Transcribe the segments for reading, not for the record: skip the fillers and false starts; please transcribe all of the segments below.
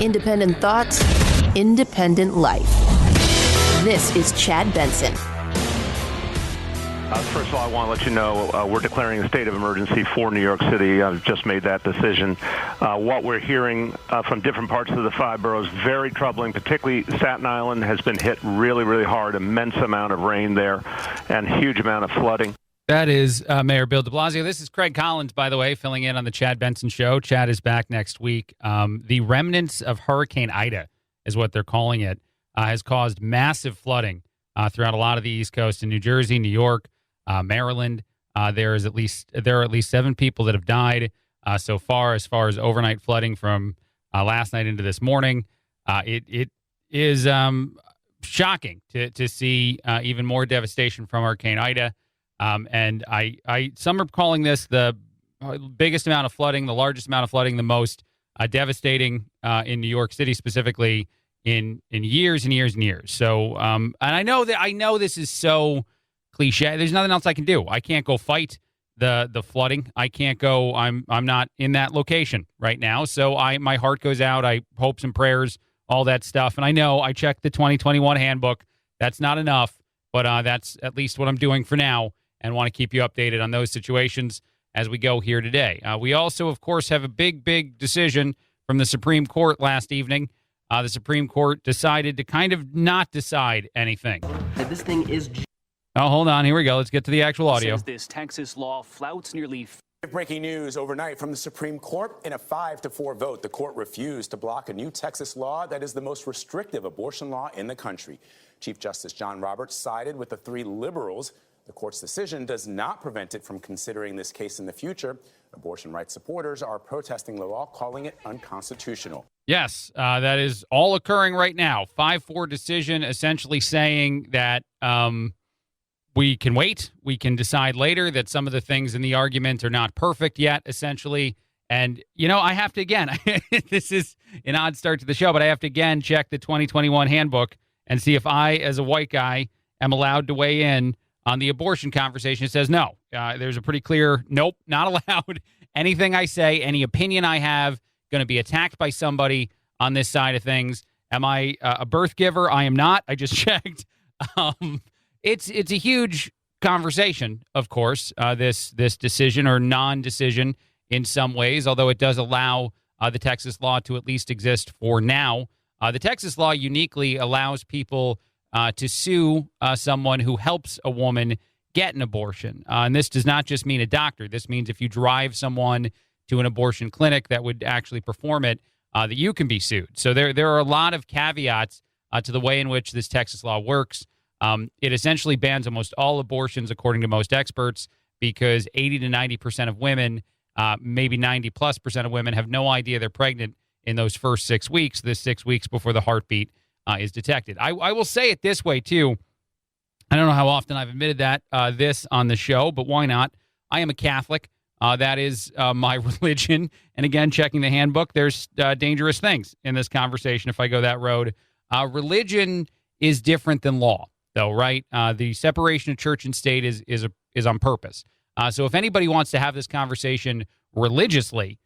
Independent thoughts, independent life. This is Chad Benson. First of all, I want to let you know we're declaring a state of emergency for New York City. I've just made that decision. What we're hearing from different parts of the five boroughs, very troubling, particularly Staten Island has been hit really, really hard. Immense amount of rain there and huge amount of flooding. That is Mayor Bill de Blasio. This is Craig Collins, by the way, filling in on the Chad Benson Show. Chad is back next week. The remnants of Hurricane Ida is what they're calling it, has caused massive flooding throughout a lot of the East Coast in New Jersey, New York, Maryland. There are at least 7 people that have died so far as overnight flooding from last night into this morning. It is shocking to see even more devastation from Hurricane Ida. And some are calling this the biggest amount of flooding, the largest amount of flooding, the most devastating in New York City specifically in years and years and years. So, and I know this is so cliche. There's nothing else I can do. I can't go fight the flooding. I can't go. I'm not in that location right now. So my heart goes out. I hopes and prayers, all that stuff. And I know I checked the 2021 handbook. That's not enough, but that's at least what I'm doing for now, and want to keep you updated on those situations as we go here today. We also, of course, have a big decision from the Supreme Court last evening. The Supreme Court decided to kind of not decide anything. This thing is... Oh, hold on. Here we go. Let's get to the actual audio. Says this Texas law flouts nearly... Breaking news overnight from the Supreme Court. In a 5-4 vote, the court refused to block a new Texas law that is the most restrictive abortion law in the country. Chief Justice John Roberts sided with the 3 liberals. The court's decision does not prevent it from considering this case in the future. Abortion rights supporters are protesting the law, calling it unconstitutional. Yes, that is all occurring right now. 5-4 decision essentially saying that we can wait. We can decide later that some of the things in the argument are not perfect yet, essentially. And, I have to, again, this is an odd start to the show, but I have to, again, check the 2021 handbook and see if I, as a white guy, am allowed to weigh in on the abortion conversation. It says no. There's a pretty clear, nope, not allowed. Anything I say, any opinion I have, going to be attacked by somebody on this side of things. Am I a birth giver? I am not. I just checked. It's a huge conversation, of course, this decision or non-decision in some ways, although it does allow the Texas law to at least exist for now. The Texas law uniquely allows people to sue someone who helps a woman get an abortion. And this does not just mean a doctor. This means if you drive someone to an abortion clinic that would actually perform it, that you can be sued. So there are a lot of caveats to the way in which this Texas law works. It essentially bans almost all abortions, according to most experts, because 80 to 90% of women, maybe 90+% of women, have no idea they're pregnant in those first 6 weeks, the 6 weeks before the heartbeat is detected. I will say it this way, too. I don't know how often I've admitted that this on the show, but why not? I am a Catholic. That is my religion. And again, checking the handbook, there's dangerous things in this conversation if I go that road. Religion is different than law, though, right? The separation of church and state is on purpose. So if anybody wants to have this conversation religiously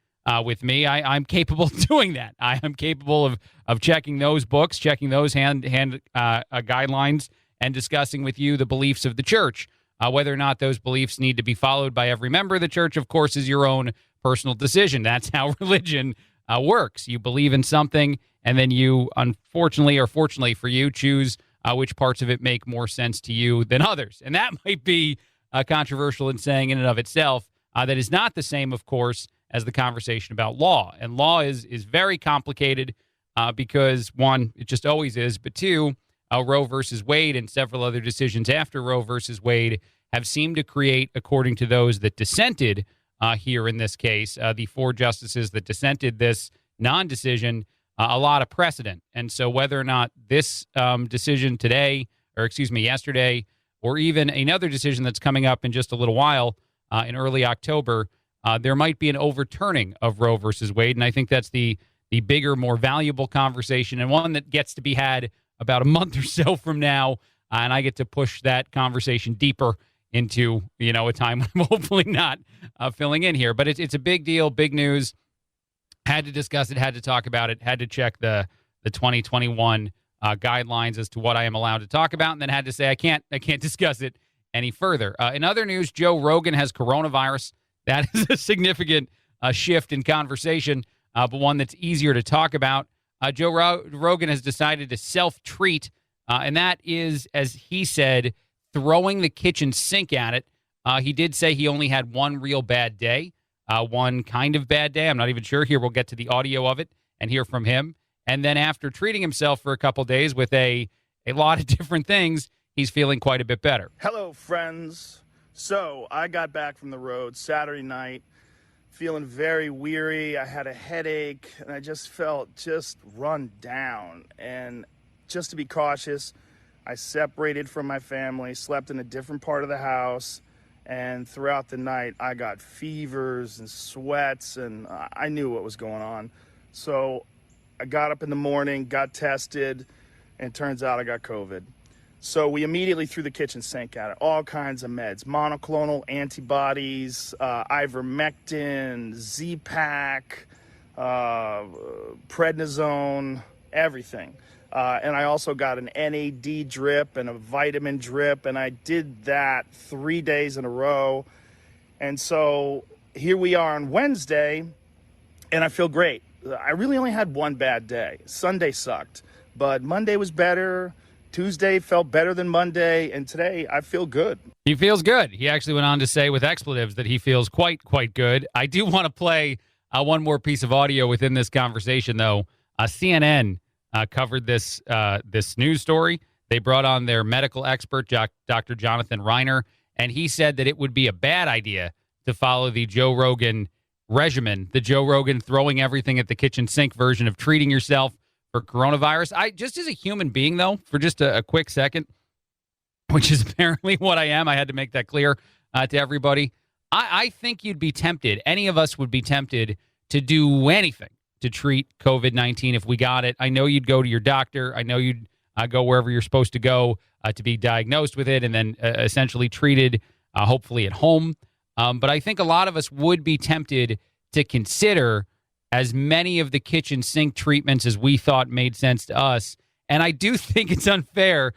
with me, I'm capable of doing that. I am capable of checking those books, checking those guidelines, and discussing with you the beliefs of the church. Whether or not those beliefs need to be followed by every member of the church, of course, is your own personal decision. That's how religion works. You believe in something, and then you, unfortunately or fortunately for you, choose which parts of it make more sense to you than others. And that might be controversial in saying in and of itself. That is not the same, of course, as the conversation about law. And law is very complicated because, one, it just always is, but two, Roe versus Wade and several other decisions after Roe versus Wade have seemed to create, according to those that dissented here in this case, the 4 justices that dissented this non-decision, a lot of precedent. And so whether or not this decision yesterday, or even another decision that's coming up in just a little while in early October, there might be an overturning of Roe versus Wade. And I think that's the bigger, more valuable conversation, and one that gets to be had about a month or so from now, and I get to push that conversation deeper into, a time when I'm hopefully not filling in here. But it's a big deal, big news. Had to discuss it, had to talk about it, had to check the 2021 guidelines as to what I am allowed to talk about, and then had to say I can't discuss it any further. In other news, Joe Rogan has coronavirus. That is a significant shift in conversation, but one that's easier to talk about. Joe Rogan has decided to self-treat, and that is, as he said, throwing the kitchen sink at it. He did say he only had one real bad day, one kind of bad day. I'm not even sure. Here, we'll get to the audio of it and hear from him. And then after treating himself for a couple days with a lot of different things, he's feeling quite a bit better. Hello, friends. So I got back from the road Saturday night, feeling very weary. I had a headache, and I just felt run down. And just to be cautious, I separated from my family, slept in a different part of the house, and throughout the night, I got fevers and sweats, and I knew what was going on. So I got up in the morning, got tested, and it turns out I got COVID. So we immediately threw the kitchen sink at it, all kinds of meds, monoclonal antibodies, ivermectin, Z-Pak, prednisone, everything. And I also got an NAD drip and a vitamin drip, and I did that 3 days in a row. And so here we are on Wednesday, and I feel great. I really only had one bad day. Sunday sucked, but Monday was better. Tuesday felt better than Monday, and today I feel good. He feels good. He actually went on to say with expletives that he feels quite good. I do want to play one more piece of audio within this conversation, though. CNN covered this news story. They brought on their medical expert, Dr. Jonathan Reiner, and he said that it would be a bad idea to follow the Joe Rogan regimen, the Joe Rogan throwing everything at the kitchen sink version of treating yourself for coronavirus. I just as a human being, though, for just a quick second, which is apparently what I am, I had to make that clear to everybody. I think you'd be tempted, any of us would be tempted to do anything to treat COVID-19 if we got it. I know you'd go to your doctor. I know you'd go wherever you're supposed to go to be diagnosed with it and then essentially treated, hopefully at home. But I think a lot of us would be tempted to consider as many of the kitchen sink treatments as we thought made sense to us. And I do think it's unfair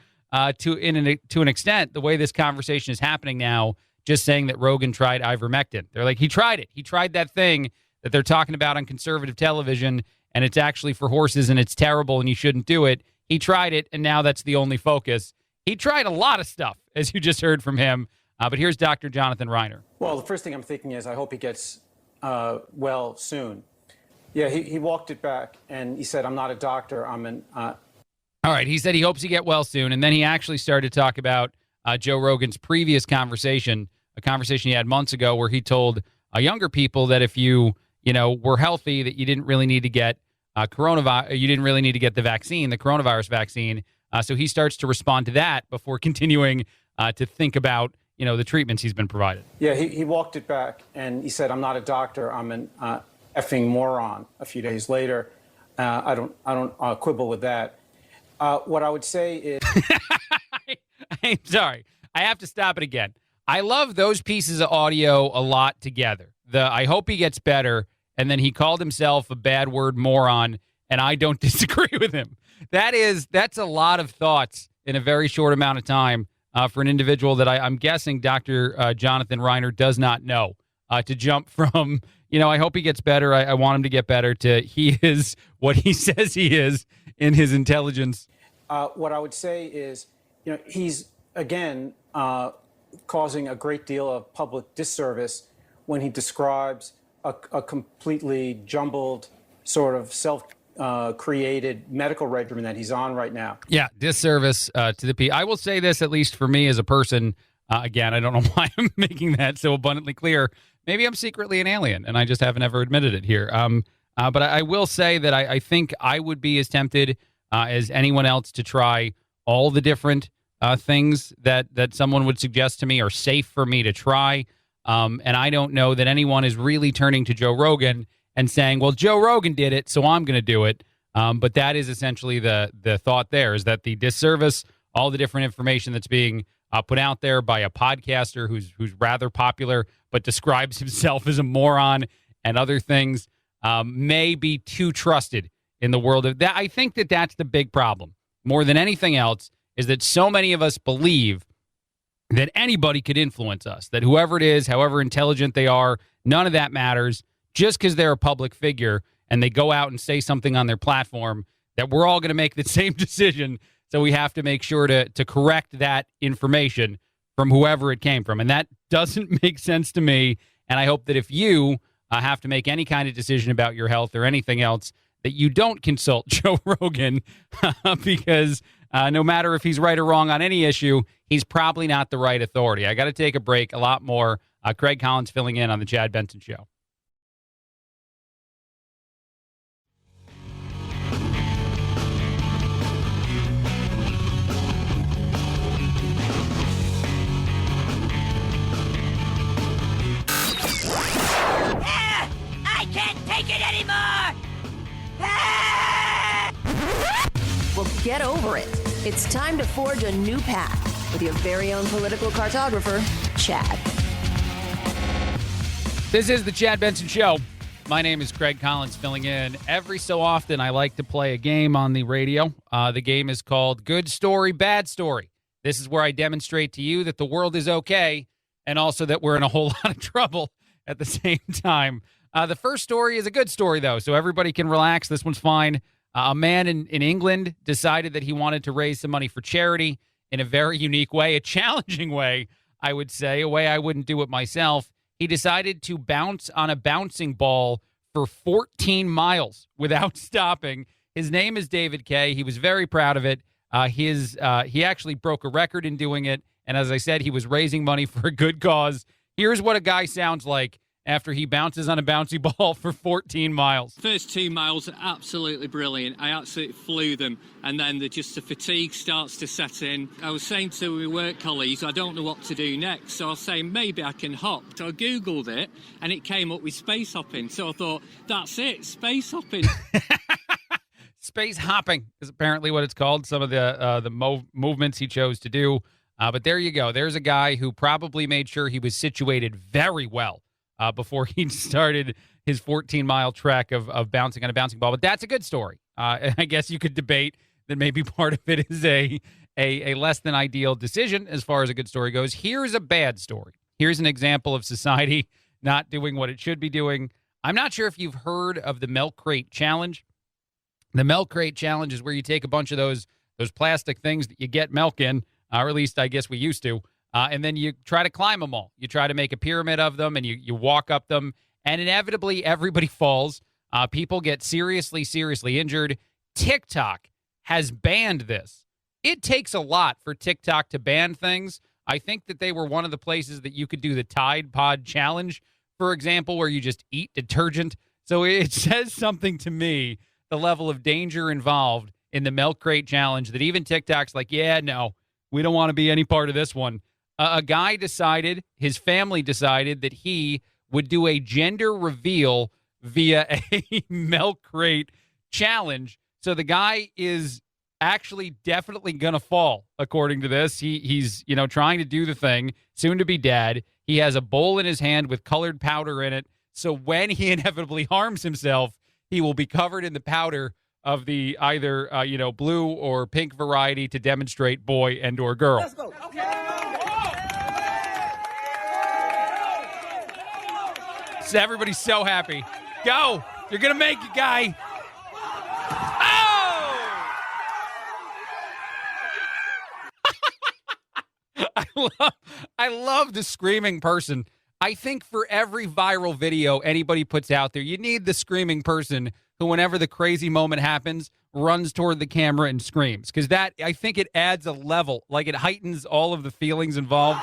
to an extent, the way this conversation is happening now, just saying that Rogan tried ivermectin. They're like, he tried it. He tried that thing that they're talking about on conservative television, and it's actually for horses, and it's terrible, and you shouldn't do it. He tried it, and now that's the only focus. He tried a lot of stuff, as you just heard from him. But here's Dr. Jonathan Reiner. Well, the first thing I'm thinking is I hope he gets well soon. Yeah, he walked it back, and he said, I'm not a doctor, I'm an... All right, he said he hopes he get well soon, and then he actually started to talk about Joe Rogan's previous conversation, a conversation he had months ago where he told younger people that if you were healthy, that you didn't really need to get coronavirus, you didn't really need to get the vaccine, the coronavirus vaccine. So he starts to respond to that before continuing to think about, the treatments he's been provided. Yeah, he walked it back, and he said, I'm not a doctor, I'm an effing moron a few days later. I don't quibble with that. What I would say is... I'm sorry. I have to stop it again. I love those pieces of audio a lot together. I hope he gets better, and then he called himself a bad word moron, and I don't disagree with him. That's a lot of thoughts in a very short amount of time for an individual that I'm guessing Dr. Jonathan Reiner does not know. To jump from, I hope he gets better, I want him to get better, to he is what he says he is in his intelligence. What I would say is, he's, again, causing a great deal of public disservice when he describes a completely jumbled sort of self-created medical regimen that he's on right now. Yeah, disservice to the people. I will say this, at least for me as a person, again, I don't know why I'm making that so abundantly clear. Maybe I'm secretly an alien, and I just haven't ever admitted it here. But I will say that I think I would be as tempted as anyone else to try all the different things that someone would suggest to me are safe for me to try. And I don't know that anyone is really turning to Joe Rogan and saying, well, Joe Rogan did it, so I'm going to do it. But that is essentially the thought there, is that the disservice, all the different information that's being put out there by a podcaster who's rather popular but describes himself as a moron and other things. may be too trusted in the world of that. I think that that's the big problem more than anything else, is that so many of us believe that anybody could influence us, that whoever it is, however intelligent they are, none of that matters. Just because they're a public figure and they go out and say something on their platform, that we're all going to make the same decision. So we have to make sure to correct that information from whoever it came from. And that doesn't make sense to me. And I hope that if you have to make any kind of decision about your health or anything else, that you don't consult Joe Rogan because no matter if he's right or wrong on any issue, he's probably not the right authority. I got to take a break. A lot more. Craig Collins filling in on the Chad Benson Show. I can't take it anymore! Well, get over it. It's time to forge a new path with your very own political cartographer, Chad. This is the Chad Benson Show. My name is Craig Collins filling in. Every so often, I like to play a game on the radio. The game is called Good Story, Bad Story. This is where I demonstrate to you that the world is okay and also that we're in a whole lot of trouble at the same time. The first story is a good story, though, so everybody can relax. This one's fine. A man in England decided that he wanted to raise some money for charity in a very unique way, a challenging way, I would say, a way I wouldn't do it myself. He decided to bounce on a bouncing ball for 14 miles without stopping. His name is David Kay. He was very proud of it. He actually broke a record in doing it, and as I said, he was raising money for a good cause. Here's what a guy sounds like after he bounces on a bouncy ball for 14 miles. First 2 miles are absolutely brilliant. I absolutely flew them. And then the fatigue starts to set in. I was saying to my work colleagues, I don't know what to do next. So I was saying, maybe I can hop. So I Googled it, and it came up with space hopping. So I thought, that's it, space hopping. Space hopping is apparently what it's called, some of the movements he chose to do. But there you go. There's a guy who probably made sure he was situated very well before he started his 14-mile trek of bouncing on a bouncing ball. But that's a good story. I guess you could debate that maybe part of it is a less than ideal decision as far as a good story goes. Here's a bad story. Here's an example of society not doing what it should be doing. I'm not sure if you've heard of the Milk Crate Challenge. The Milk Crate Challenge is where you take a bunch of those plastic things that you get milk in, or at least I guess we used to, and then you try to climb them all. You try to make a pyramid of them, and you walk up them, and inevitably everybody falls. People get seriously injured. TikTok has banned this. It takes a lot for TikTok to ban things. I think that they were one of the places that you could do the Tide Pod Challenge, for example, where you just eat detergent. So it says something to me, the level of danger involved in the Milk Crate Challenge, that even TikTok's like, yeah, no, we don't want to be any part of this one. A guy decided, his family decided, that he would do a gender reveal via a Milk Crate Challenge. So the guy is actually definitely going to fall, according to this. He's trying to do the thing, soon to be dead. He has a bowl in his hand with colored powder in it. So when he inevitably harms himself, he will be covered in the powder of the either blue or pink variety to demonstrate boy and or girl. Let's go. Okay. So everybody's so happy. Go. You're going to make it, guy. Oh! I love the screaming person. I think for every viral video anybody puts out there, you need the screaming person who, whenever the crazy moment happens, runs toward the camera and screams. Because that, I think it adds a level, like it heightens all of the feelings involved.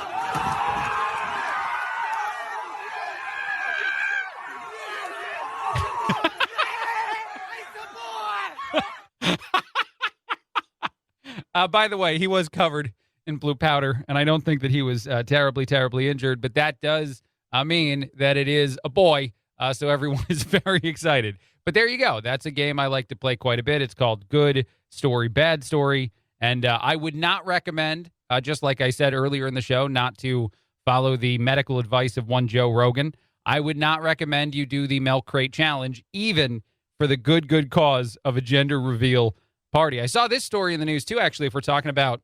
By the way, he was covered in blue powder, and I don't think that he was terribly injured, but that does mean that it is a boy, so everyone is very excited. But there you go. That's a game I like to play quite a bit. It's called Good Story, Bad Story, and I would not recommend, just like I said earlier in the show, not to follow the medical advice of one Joe Rogan. I would not recommend you do the milk crate challenge, even for the good cause of a gender reveal party. I saw this story in the news, too, actually, if we're talking about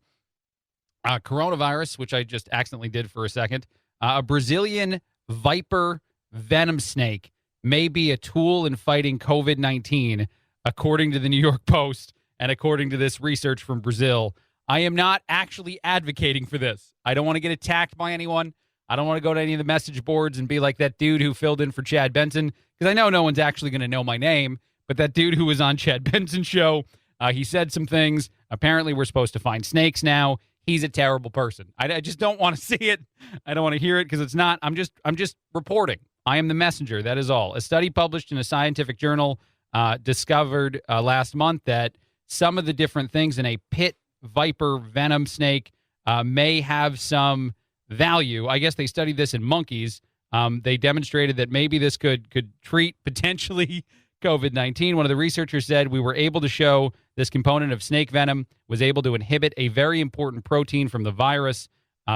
coronavirus, which I just accidentally did for a second. A Brazilian viper venom snake may be a tool in fighting COVID-19, according to the New York Post and according to this research from Brazil. I am not actually advocating for this. I don't want to get attacked by anyone. I don't want to go to any of the message boards and be like that dude who filled in for Chad Benson, because I know no one's actually going to know my name, but that dude who was on Chad Benson's show, he said some things. Apparently, we're supposed to find snakes now. He's a terrible person. I just don't want to see it. I don't want to hear it because it's not. I'm just reporting. I am the messenger. That is all. A study published in a scientific journal discovered last month that some of the different things in a pit viper venom snake may have some value. I guess they studied this in monkeys. They demonstrated that maybe this could treat potentially COVID-19. One of the researchers said we were able to show this component of snake venom was able to inhibit a very important protein from the virus.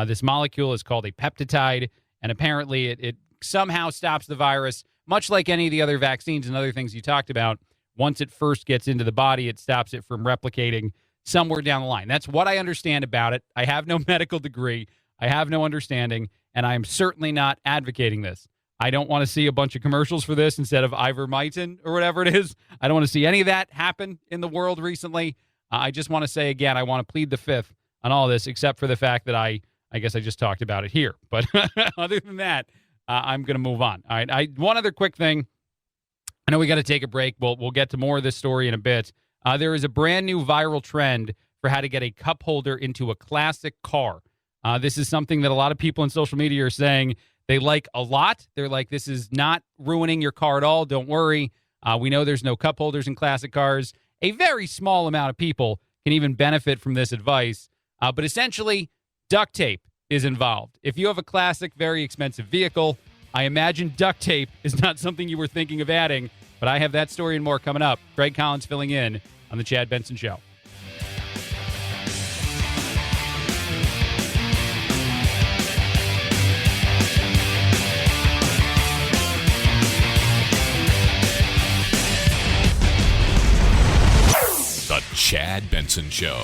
This molecule is called a peptide, and apparently it somehow stops the virus, much like any of the other vaccines and other things you talked about. Once it first gets into the body, it stops it from replicating somewhere down the line. That's what I understand about it. I have no medical degree. I have no understanding, and I am certainly not advocating this. I don't want to see a bunch of commercials for this instead of ivermectin or whatever it is. I don't want to see any of that happen in the world recently. I just want to say, again, I want to plead the fifth on all this, except for the fact that I guess I just talked about it here. But other than that, I'm going to move on. All right. One other quick thing. I know we got to take a break. We'll get to more of this story in a bit. There is a brand new viral trend for how to get a cup holder into a classic car. This is something that a lot of people on social media are saying they like a lot. They're like, this is not ruining your car at all. Don't worry. We know there's no cup holders in classic cars. A very small amount of people can even benefit from this advice. But essentially, duct tape is involved. If you have a classic, very expensive vehicle, I imagine duct tape is not something you were thinking of adding. But I have that story and more coming up. Greg Collins filling in on The Chad Benson Show. The Chad Benson Show.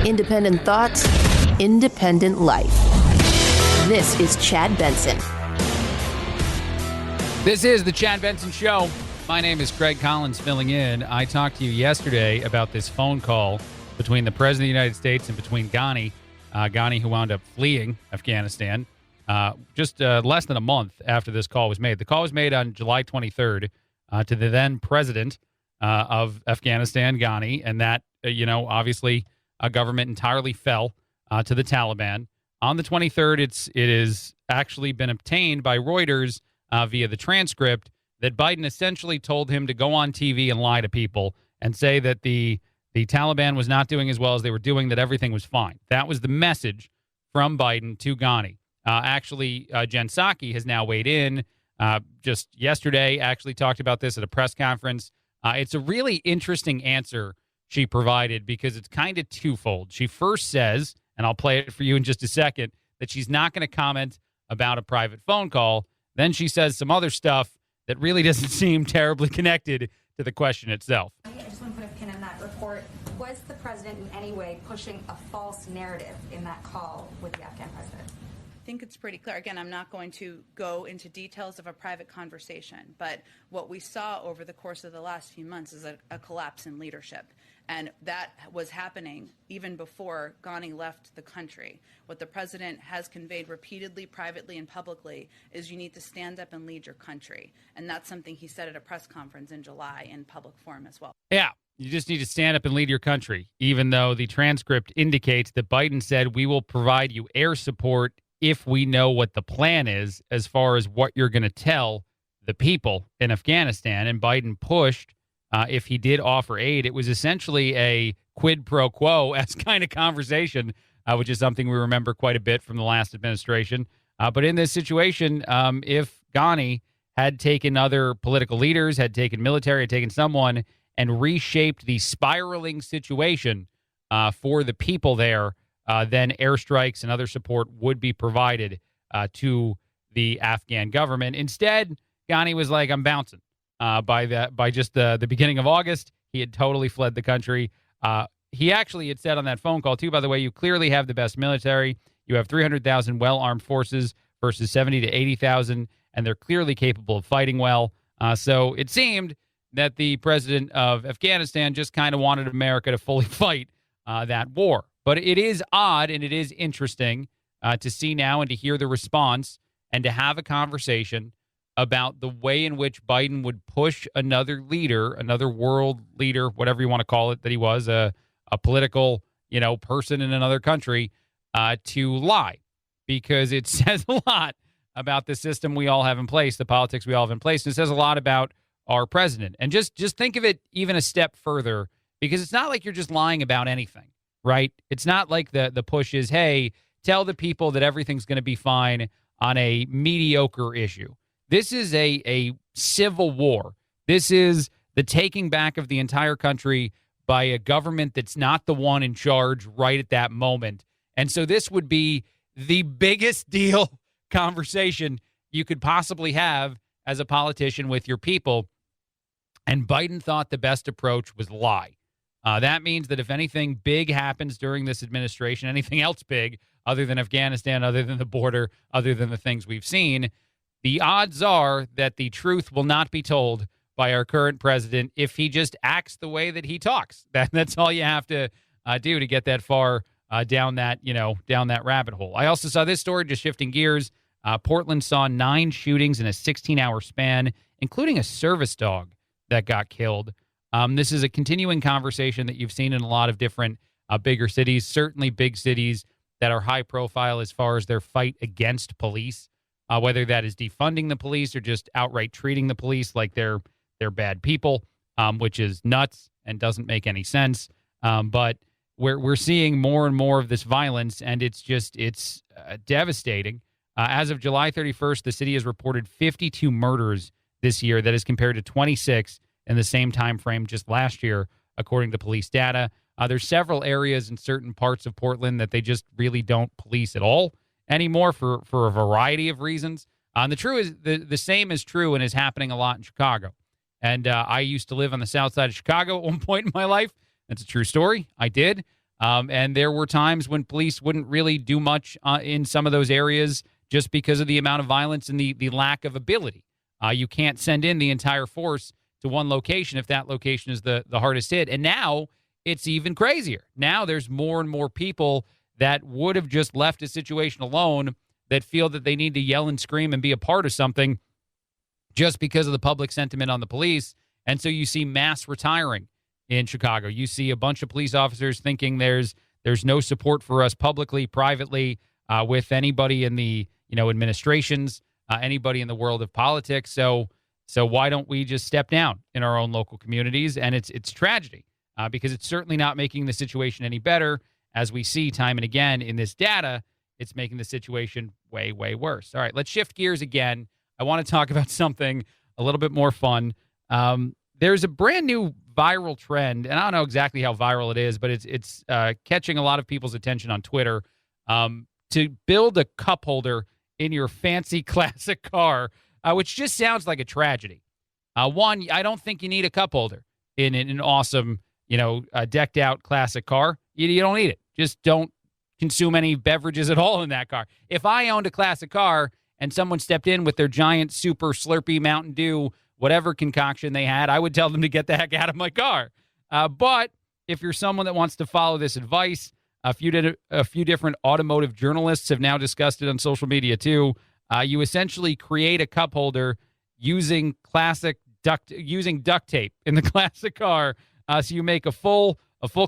Independent thoughts, independent life. This is Chad Benson. This is the Chad Benson Show. My name is Greg Collins filling in. I talked to you yesterday about this phone call between the President of the United States and between Ghani, who wound up fleeing Afghanistan just less than a month after this call was made. The call was made on July 23rd to the then president of Afghanistan, Ghani, and that, obviously a government entirely fell to the Taliban. On the 23rd, it has actually been obtained by Reuters via the transcript that Biden essentially told him to go on TV and lie to people and say that the Taliban was not doing as well as they were doing, that everything was fine. That was the message from Biden to Ghani. Jen Psaki has now weighed in just yesterday, actually talked about this at a press conference. It's a really interesting answer she provided because it's kind of twofold. She first says, and I'll play it for you in just a second, that she's not going to comment about a private phone call. Then she says some other stuff that really doesn't seem terribly connected to the question itself. I just want to put a pin in that report. Was the president in any way pushing a false narrative in that call with the Afghan president? I think it's pretty clear. Again, I'm not going to go into details of a private conversation, but what we saw over the course of the last few months is a collapse in leadership. And that was happening even before Ghani left the country. What the president has conveyed repeatedly, privately, and publicly is you need to stand up and lead your country. And that's something he said at a press conference in July in public forum as well. Yeah, you just need to stand up and lead your country, even though the transcript indicates that Biden said, we will provide you air support if we know what the plan is as far as what you're going to tell the people in Afghanistan. And Biden pushed if he did offer aid. It was essentially a quid pro quo as kind of conversation, which is something we remember quite a bit from the last administration. But in this situation, if Ghani had taken other political leaders, had taken military, had taken someone and reshaped the spiraling situation for the people there, then airstrikes and other support would be provided to the Afghan government. Instead, Ghani was like, I'm bouncing. By just the beginning of August, he had totally fled the country. He actually had said on that phone call, too, by the way, you clearly have the best military. You have 300,000 well-armed forces versus 70 to 80,000, and they're clearly capable of fighting well. So it seemed that the president of Afghanistan just kind of wanted America to fully fight that war. But it is odd and it is interesting to see now and to hear the response and to have a conversation about the way in which Biden would push another leader, another world leader, whatever you want to call it, that he was, a political, person in another country, to lie, because it says a lot about the system we all have in place, the politics we all have in place. And it says a lot about our president. And just think of it even a step further, because it's not like you're just lying about anything, right? It's not like the push is, hey, tell the people that everything's going to be fine on a mediocre issue. This is a civil war. This is the taking back of the entire country by a government that's not the one in charge right at that moment. And so this would be the biggest deal conversation you could possibly have as a politician with your people. And Biden thought the best approach was lie. That means that if anything big happens during this administration, anything else big other than Afghanistan, other than the border, other than the things we've seen, the odds are that the truth will not be told by our current president if he just acts the way that he talks. That's all you have to do to get that far down that rabbit hole. I also saw this story, just shifting gears. Portland saw 9 shootings in a 16-hour span, including a service dog that got killed. This is a continuing conversation that you've seen in a lot of different bigger cities, certainly big cities that are high profile as far as their fight against police. Whether that is defunding the police or just outright treating the police like they're bad people, which is nuts and doesn't make any sense. But we're seeing more and more of this violence, and it's devastating. As of July 31st, the city has reported 52 murders this year. That is compared to 26 in the same time frame just last year, according to police data. There's several areas in certain parts of Portland that they just really don't police at all anymore for a variety of reasons. The same is true and is happening a lot in Chicago. And I used to live on the south side of Chicago at one point in my life. That's a true story. I did. And there were times when police wouldn't really do much in some of those areas just because of the amount of violence and the lack of ability. You can't send in the entire force to one location if that location is the hardest hit. And now it's even crazier. Now there's more and more people that would have just left a situation alone that feel that they need to yell and scream and be a part of something just because of the public sentiment on the police. And so you see mass retiring in Chicago. You see a bunch of police officers thinking there's no support for us publicly, privately, with anybody in the administrations, anybody in the world of politics. So why don't we just step down in our own local communities? And it's tragedy because it's certainly not making the situation any better. As we see time and again in this data, it's making the situation way, way worse. All right, let's shift gears again. I want to talk about something a little bit more fun. There's a brand new viral trend, and I don't know exactly how viral it is, but it's catching a lot of people's attention on Twitter, to build a cup holder in your fancy classic car, which just sounds like a tragedy. One, I don't think you need a cup holder in an awesome, decked out classic car. You don't need it. Just don't consume any beverages at all in that car. If I owned a classic car and someone stepped in with their giant super Slurpee Mountain Dew, whatever concoction they had, I would tell them to get the heck out of my car. But if you're someone that wants to follow this advice, a few different automotive journalists have now discussed it on social media too. You essentially create a cup holder using duct tape in the classic car. So you make a full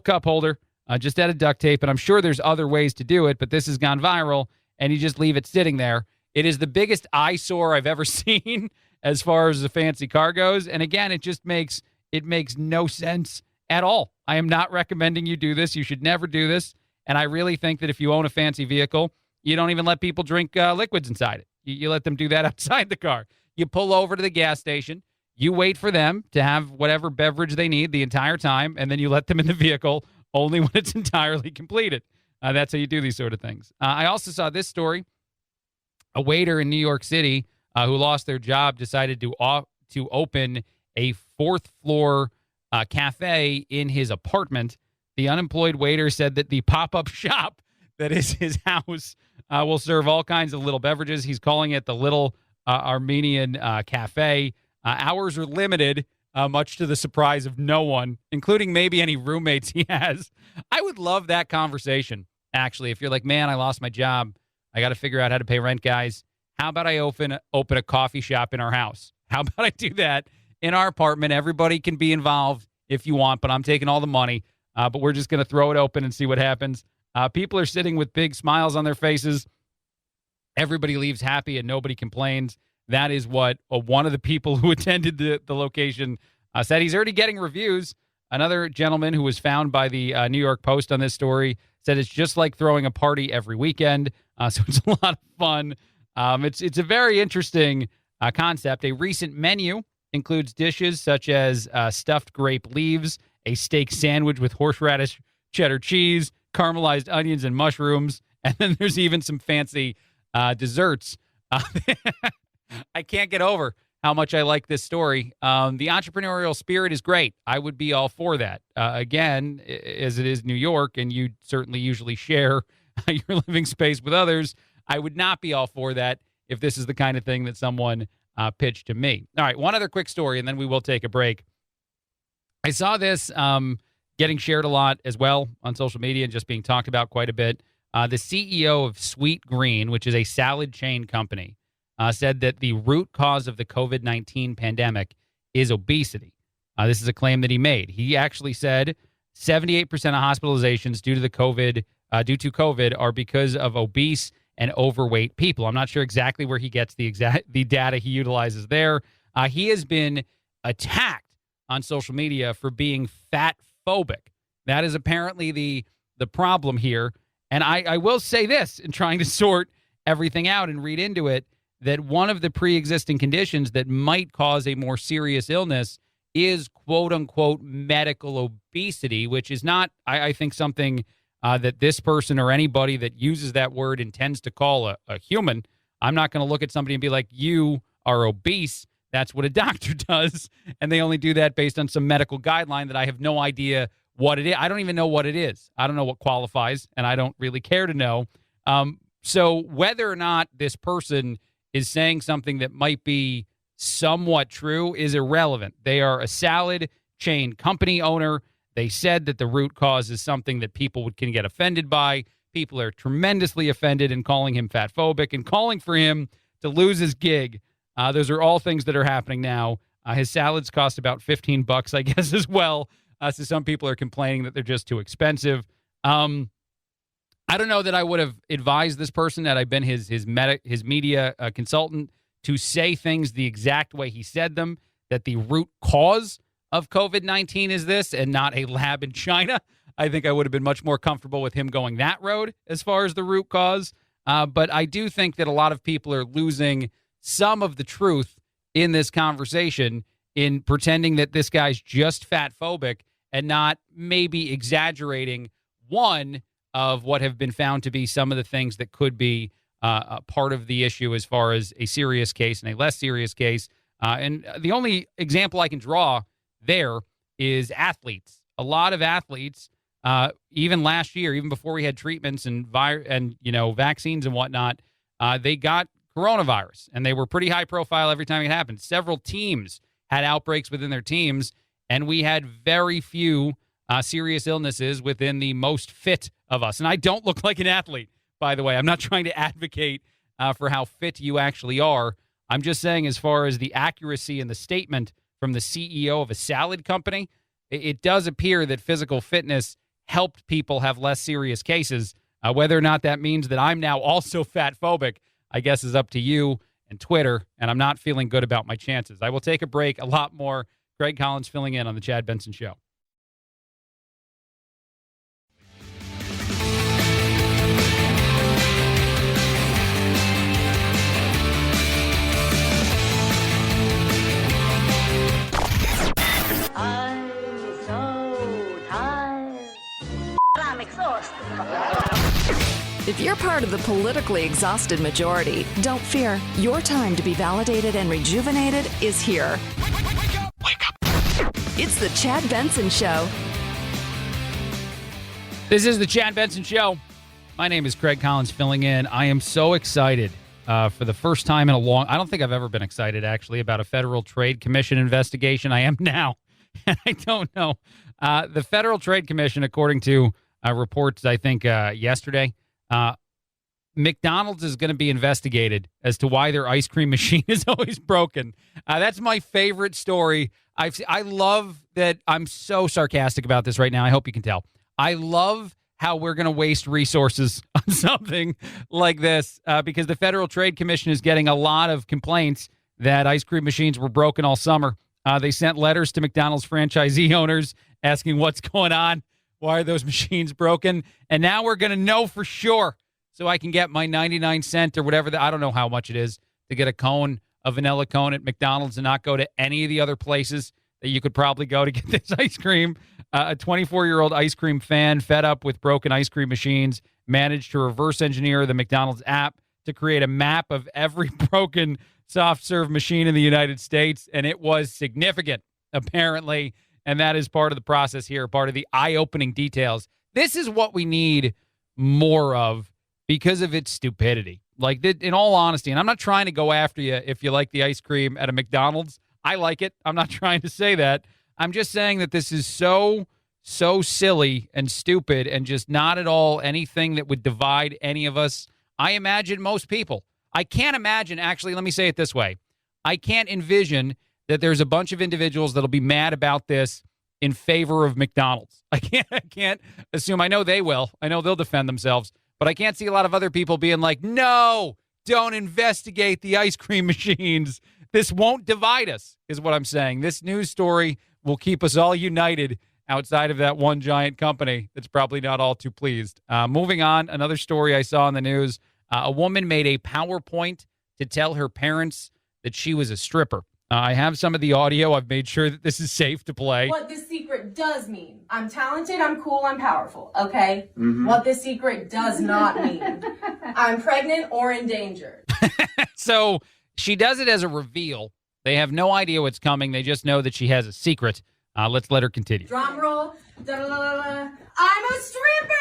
cup holder just out of duct tape, and I'm sure there's other ways to do it, but this has gone viral, and you just leave it sitting there. It is the biggest eyesore I've ever seen as far as the fancy car goes, and again, it just makes It makes no sense at all. I am not recommending you do this. You should never do this. And I really think that if you own a fancy vehicle, you don't even let people drink liquids inside it. You let them do that outside the car. You pull over to the gas station. You wait for them to have whatever beverage they need the entire time, and then you let them in the vehicle only when it's entirely completed. That's how you do these sort of things. I also saw this story. A waiter in New York City who lost their job decided to open a fourth-floor cafe in his apartment. The unemployed waiter said that the pop-up shop that is his house will serve all kinds of little beverages. He's calling it the Little Armenian Cafe. Hours are limited, much to the surprise of no one, including maybe any roommates he has. I would love that conversation, actually. If you're like, man, I lost my job. I got to figure out how to pay rent, guys. How about I open a coffee shop in our house? How about I do that in our apartment? Everybody can be involved if you want, but I'm taking all the money. But we're just going to throw it open and see what happens. People are sitting with big smiles on their faces. Everybody leaves happy and nobody complains. That is what one of the people who attended the location said. He's already getting reviews. Another gentleman who was found by the New York Post on this story said it's just like throwing a party every weekend. So it's a lot of fun. It's a very interesting concept. A recent menu includes dishes such as stuffed grape leaves, a steak sandwich with horseradish cheddar cheese, caramelized onions and mushrooms, and then there's even some fancy desserts. I can't get over how much I like this story. The entrepreneurial spirit is great. I would be all for that. Again, as it is New York, and you certainly usually share your living space with others, I would not be all for that if this is the kind of thing that someone pitched to me. All right, one other quick story, and then we will take a break. I saw this getting shared a lot as well on social media and just being talked about quite a bit. The CEO of Sweet Green, which is a salad chain company, said that the root cause of the COVID-19 pandemic is obesity. This is a claim that he made. He actually said 78% of hospitalizations due to COVID are because of obese and overweight people. I'm not sure exactly where he gets the data he utilizes there. He has been attacked on social media for being fat phobic. That is apparently the problem here. And I will say this in trying to sort everything out and read into it, that one of the pre-existing conditions that might cause a more serious illness is quote-unquote medical obesity, which is not, I think, something that this person or anybody that uses that word intends to call a human. I'm not going to look at somebody and be like, you are obese. That's what a doctor does, and they only do that based on some medical guideline that I have no idea what it is. I don't even know what it is. I don't know what qualifies, and I don't really care to know. So whether or not this person is saying something that might be somewhat true is irrelevant. They are a salad chain company owner. They said that the root cause is something that people can get offended by. People are tremendously offended and calling him fat phobic and calling for him to lose his gig. Those are all things that are happening now. His salads cost about $15, I guess, as well. So some people are complaining that they're just too expensive. I don't know that I would have advised this person, had I been his media consultant, to say things the exact way he said them, that the root cause of COVID-19 is this and not a lab in China. I think I would have been much more comfortable with him going that road as far as the root cause. But I do think that a lot of people are losing some of the truth in this conversation in pretending that this guy's just fat phobic and not maybe exaggerating one of what have been found to be some of the things that could be a part of the issue as far as a serious case and a less serious case. And the only example I can draw there is athletes. A lot of athletes, even last year, even before we had treatments and vaccines and whatnot, they got coronavirus, and they were pretty high profile every time it happened. Several teams had outbreaks within their teams, and we had very few serious illnesses within the most fit of us. And I don't look like an athlete, by the way. I'm not trying to advocate for how fit you actually are. I'm just saying, as far as the accuracy in the statement from the CEO of a salad company, it does appear that physical fitness helped people have less serious cases. Whether or not that means that I'm now also fat phobic, I guess, is up to you and Twitter, and I'm not feeling good about my chances. I will take a break. A lot more Greg Collins filling in on the Chad Benson Show. I'm so tired. I'm exhausted. If you're part of the politically exhausted majority, don't fear. Your time to be validated and rejuvenated is here. Wake up. It's the Chad Benson Show. This is the Chad Benson Show. My name is Craig Collins filling in. I am so excited for the first time in I don't think I've ever been excited, actually, about a Federal Trade Commission investigation. I am now. I don't know. The Federal Trade Commission, according to reports, I think, yesterday, McDonald's is going to be investigated as to why their ice cream machine is always broken. That's my favorite story. I love that. I'm so sarcastic about this right now. I hope you can tell. I love how we're going to waste resources on something like this because the Federal Trade Commission is getting a lot of complaints that ice cream machines were broken all summer. They sent letters to McDonald's franchisee owners asking what's going on. Why are those machines broken? And now we're going to know for sure so I can get my 99-cent or whatever. I don't know how much it is to get a vanilla cone at McDonald's and not go to any of the other places that you could probably go to get this ice cream. A 24-year-old ice cream fan fed up with broken ice cream machines managed to reverse engineer the McDonald's app to create a map of every broken soft serve machine in the United States, and it was significant, apparently, and that is part of the process here, part of the eye-opening details. This is what we need more of because of its stupidity. Like, in all honesty, and I'm not trying to go after you if you like the ice cream at a McDonald's. I like it. I'm not trying to say that. I'm just saying that this is so silly and stupid and just not at all anything that would divide any of us. I imagine most people. I can't imagine, actually, let me say it this way. I can't envision that there's a bunch of individuals that'll be mad about this in favor of McDonald's. I can't assume. I know they will. I know they'll defend themselves. But I can't see a lot of other people being like, no, don't investigate the ice cream machines. This won't divide us, is what I'm saying. This news story will keep us all united outside of that one giant company that's probably not all too pleased. Moving on, another story I saw in the news. A woman made a PowerPoint to tell her parents that she was a stripper. I have some of the audio. I've made sure that this is safe to play. What this secret does mean. I'm talented, I'm cool, I'm powerful, okay? Mm-hmm. What this secret does not mean. I'm pregnant or endangered. So she does it as a reveal. They have no idea what's coming. They just know that she has a secret. Let's let her continue. Drum roll. Da-da-da-da-da. I'm a stripper!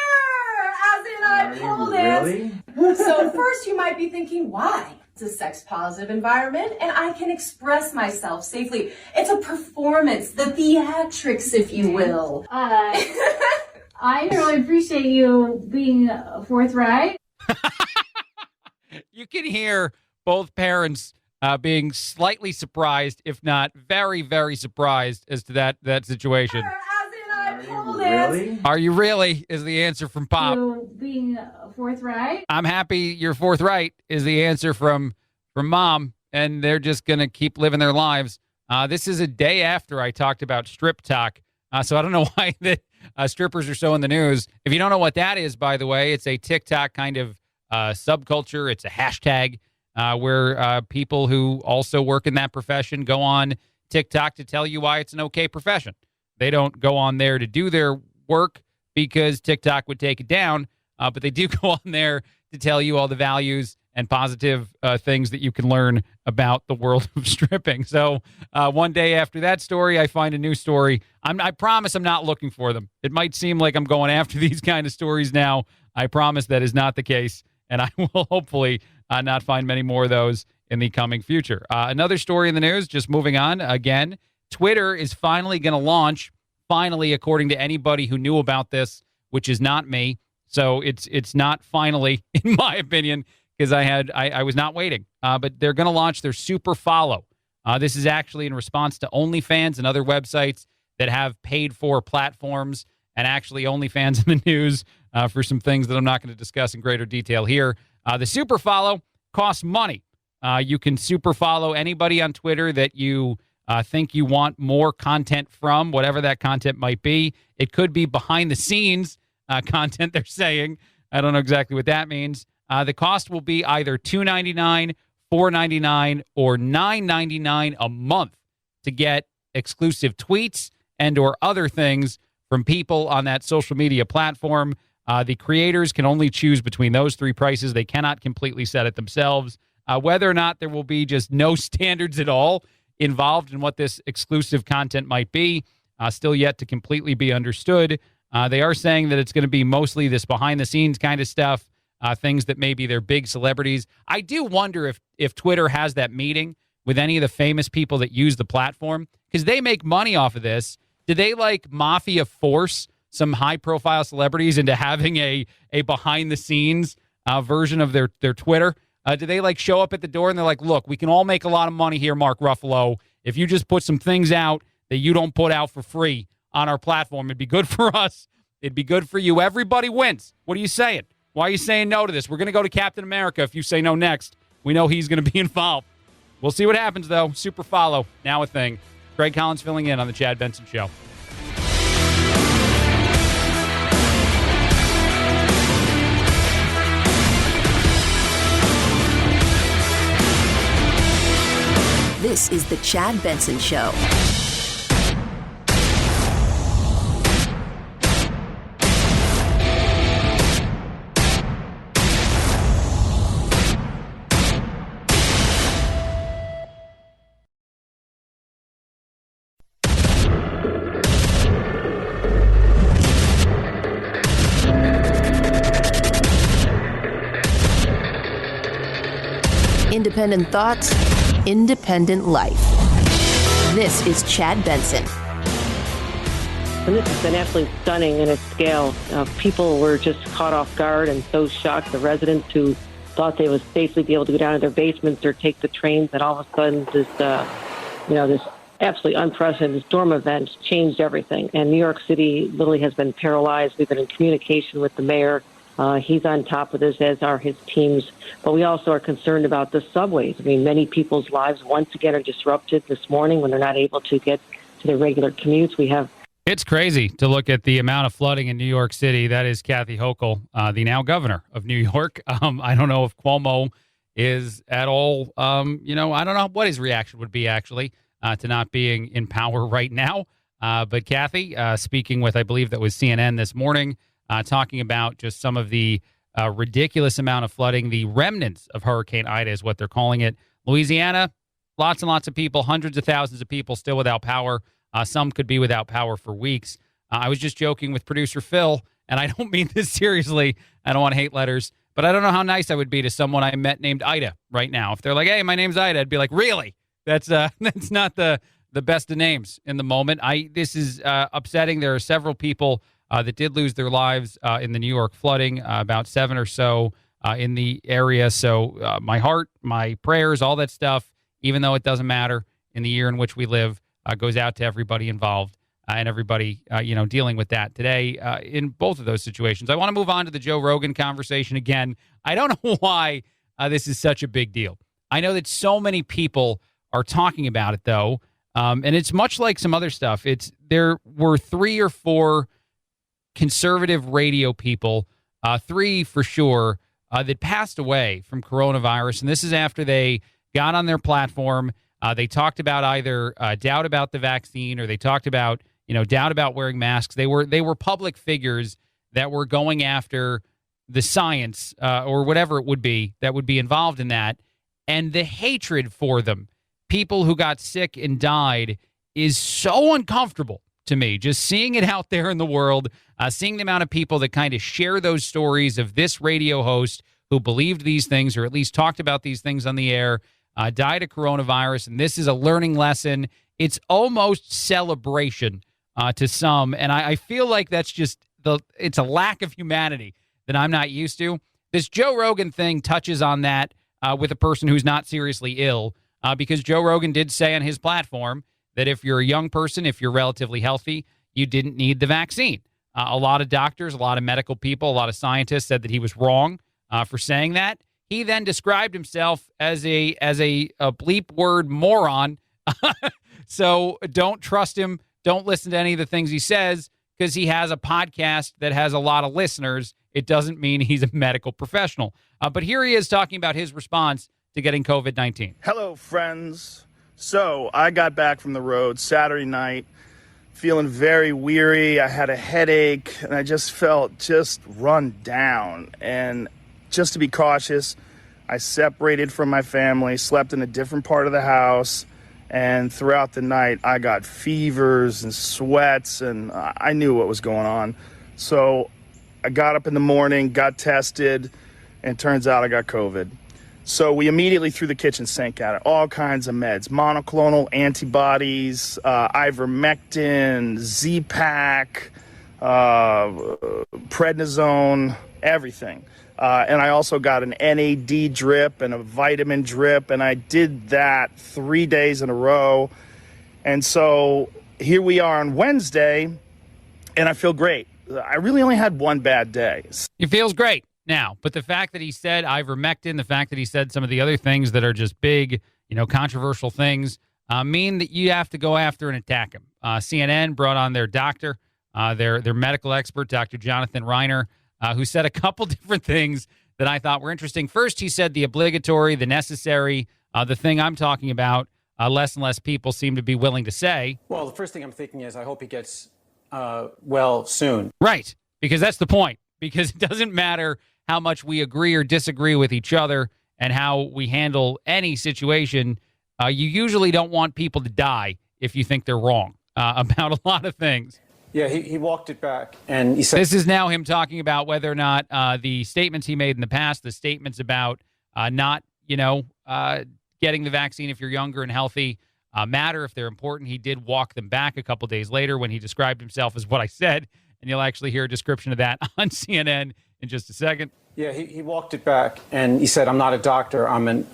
As in I pull this. Really? So first you might be thinking, why? It's a sex-positive environment, and I can express myself safely. It's a performance, the theatrics, if you will. I really appreciate you being forthright. You can hear both parents being slightly surprised, if not very, very surprised as to that situation. As in I pull this. Really? Are you really? Is the answer from Pop. You being forthright. I'm happy you're forthright is the answer from Mom, and they're just going to keep living their lives. This is a day after I talked about strip talk, so I don't know why that strippers are so in the news. If you don't know what that is, by the way, it's a TikTok kind of subculture. It's a hashtag where people who also work in that profession go on TikTok to tell you why it's an okay profession. They don't go on there to do their work because TikTok would take it down, but they do go on there to tell you all the values and positive things that you can learn about the world of stripping. So one day after that story, I find a new story. I promise I'm not looking for them. It might seem like I'm going after these kind of stories now. I promise that is not the case, and I will hopefully not find many more of those in the coming future. Another story in the news, just moving on. Again, Twitter is finally going to launch, finally, according to anybody who knew about this, which is not me. So it's not finally, in my opinion, because I was not waiting. But they're going to launch their Super Follow. This is actually in response to OnlyFans and other websites that have paid-for platforms, and actually OnlyFans in the news for some things that I'm not going to discuss in greater detail here. The Super Follow costs money. You can super follow anybody on Twitter that you think you want more content from, whatever that content might be. It could be behind the scenes content, they're saying. I don't know exactly what that means. The cost will be either $2.99, $4.99, or $9.99 a month to get exclusive tweets and or other things from people on that social media platform. The creators can only choose between those three prices. They cannot completely set it themselves. Whether or not there will be just no standards at all involved in what this exclusive content might be, still yet to completely be understood. They are saying that it's going to be mostly this behind-the-scenes kind of stuff, things that maybe they're big celebrities. I do wonder if Twitter has that meeting with any of the famous people that use the platform, because they make money off of this. Do they, like, mafia force some high-profile celebrities into having a behind-the-scenes version of their Twitter? Do they, like, show up at the door and they're like, look, we can all make a lot of money here, Mark Ruffalo, if you just put some things out that you don't put out for free on our platform. It'd be good for us. It'd be good for you. Everybody wins. What are you saying? Why are you saying no to this? We're going to go to Captain America if you say no next. We know he's going to be involved. We'll see what happens, though. Super follow, now a thing. Greg Collins filling in on the Chad Benson Show. This is the Chad Benson Show. Independent thoughts, independent life. This is Chad Benson. And this has been absolutely stunning in its scale. People were just caught off guard and so shocked. The residents who thought they would safely be able to go down to their basements or take the trains, and all of a sudden this absolutely unprecedented storm event changed everything. And New York City literally has been paralyzed. We've been in communication with the mayor. He's on top of this, as are his teams. But we also are concerned about the subways. I mean, many people's lives once again are disrupted this morning when they're not able to get to their regular commutes. It's crazy to look at the amount of flooding in New York City. That is Kathy Hochul, the now governor of New York. I don't know if Cuomo is at all, I don't know what his reaction would be, actually, to not being in power right now. But Kathy, speaking with, I believe that was CNN this morning, talking about just some of the ridiculous amount of flooding, the remnants of Hurricane Ida is what they're calling it. Louisiana, lots and lots of people, hundreds of thousands of people still without power. Some could be without power for weeks. I was just joking with producer Phil, and I don't mean this seriously. I don't want hate letters, but I don't know how nice I would be to someone I met named Ida right now. If they're like, hey, my name's Ida, I'd be like, really? That's not the best of names in the moment. This is upsetting. There are several people that did lose their lives in the New York flooding, about 7 or so in the area. So my heart, my prayers, all that stuff, even though it doesn't matter in the year in which we live, goes out to everybody involved and everybody, dealing with that today in both of those situations. I want to move on to the Joe Rogan conversation again. I don't know why this is such a big deal. I know that so many people are talking about it, though, and it's much like some other stuff. There were 3 or 4 conservative radio people, 3 for sure, that passed away from coronavirus. And this is after they got on their platform. They talked about either doubt about the vaccine, or they talked about, doubt about wearing masks. They were public figures that were going after the science or whatever it would be that would be involved in that. And the hatred for them, people who got sick and died, is so uncomfortable to me. Just seeing it out there in the world, seeing the amount of people that kind of share those stories of this radio host who believed these things, or at least talked about these things on the air, died of coronavirus, and this is a learning lesson. It's almost celebration to some, and I feel like that's just it's a lack of humanity that I'm not used to. This Joe Rogan thing touches on that with a person who's not seriously ill, because Joe Rogan did say on his platform that if you're a young person, if you're relatively healthy, you didn't need the vaccine. A lot of doctors, a lot of medical people, a lot of scientists said that he was wrong for saying that. He then described himself as a bleep word moron So don't trust him. Don't listen to any of the things he says because he has a podcast that has a lot of listeners. It doesn't mean he's a medical professional. But here he is talking about his response to getting COVID-19. Hello, friends. So I got back from the road Saturday night, feeling very weary. I had a headache, and I just felt just run down. And just to be cautious, I separated from my family, slept in a different part of the house, and throughout the night, I got fevers and sweats, and I knew what was going on. So I got up in the morning, got tested, and turns out I got COVID. So we immediately threw the kitchen sink at it, all kinds of meds, monoclonal antibodies, ivermectin, Z-Pak, prednisone, everything. And I also got an NAD drip and a vitamin drip, and I did that 3 days in a row. And so here we are on Wednesday, and I feel great. I really only had one bad day. He feels great now, but the fact that he said ivermectin, the fact that he said some of the other things that are just big, controversial things, mean that you have to go after and attack him. CNN brought on their doctor, their medical expert, Dr. Jonathan Reiner, who said a couple different things that I thought were interesting. First, he said the obligatory, the necessary, the thing I'm talking about, less and less people seem to be willing to say. Well, the first thing I'm thinking is I hope he gets well soon. Right, because that's the point. Because it doesn't matter how much we agree or disagree with each other and how we handle any situation. You usually don't want people to die if you think they're wrong about a lot of things. Yeah, he walked it back, and he said... This is now him talking about whether or not the statements he made in the past, the statements about not, getting the vaccine if you're younger and healthy, matter if they're important. He did walk them back a couple days later when he described himself as what I said, and you'll actually hear a description of that on CNN in just a second. Yeah, he walked it back, and he said, "I'm not a doctor. I'm an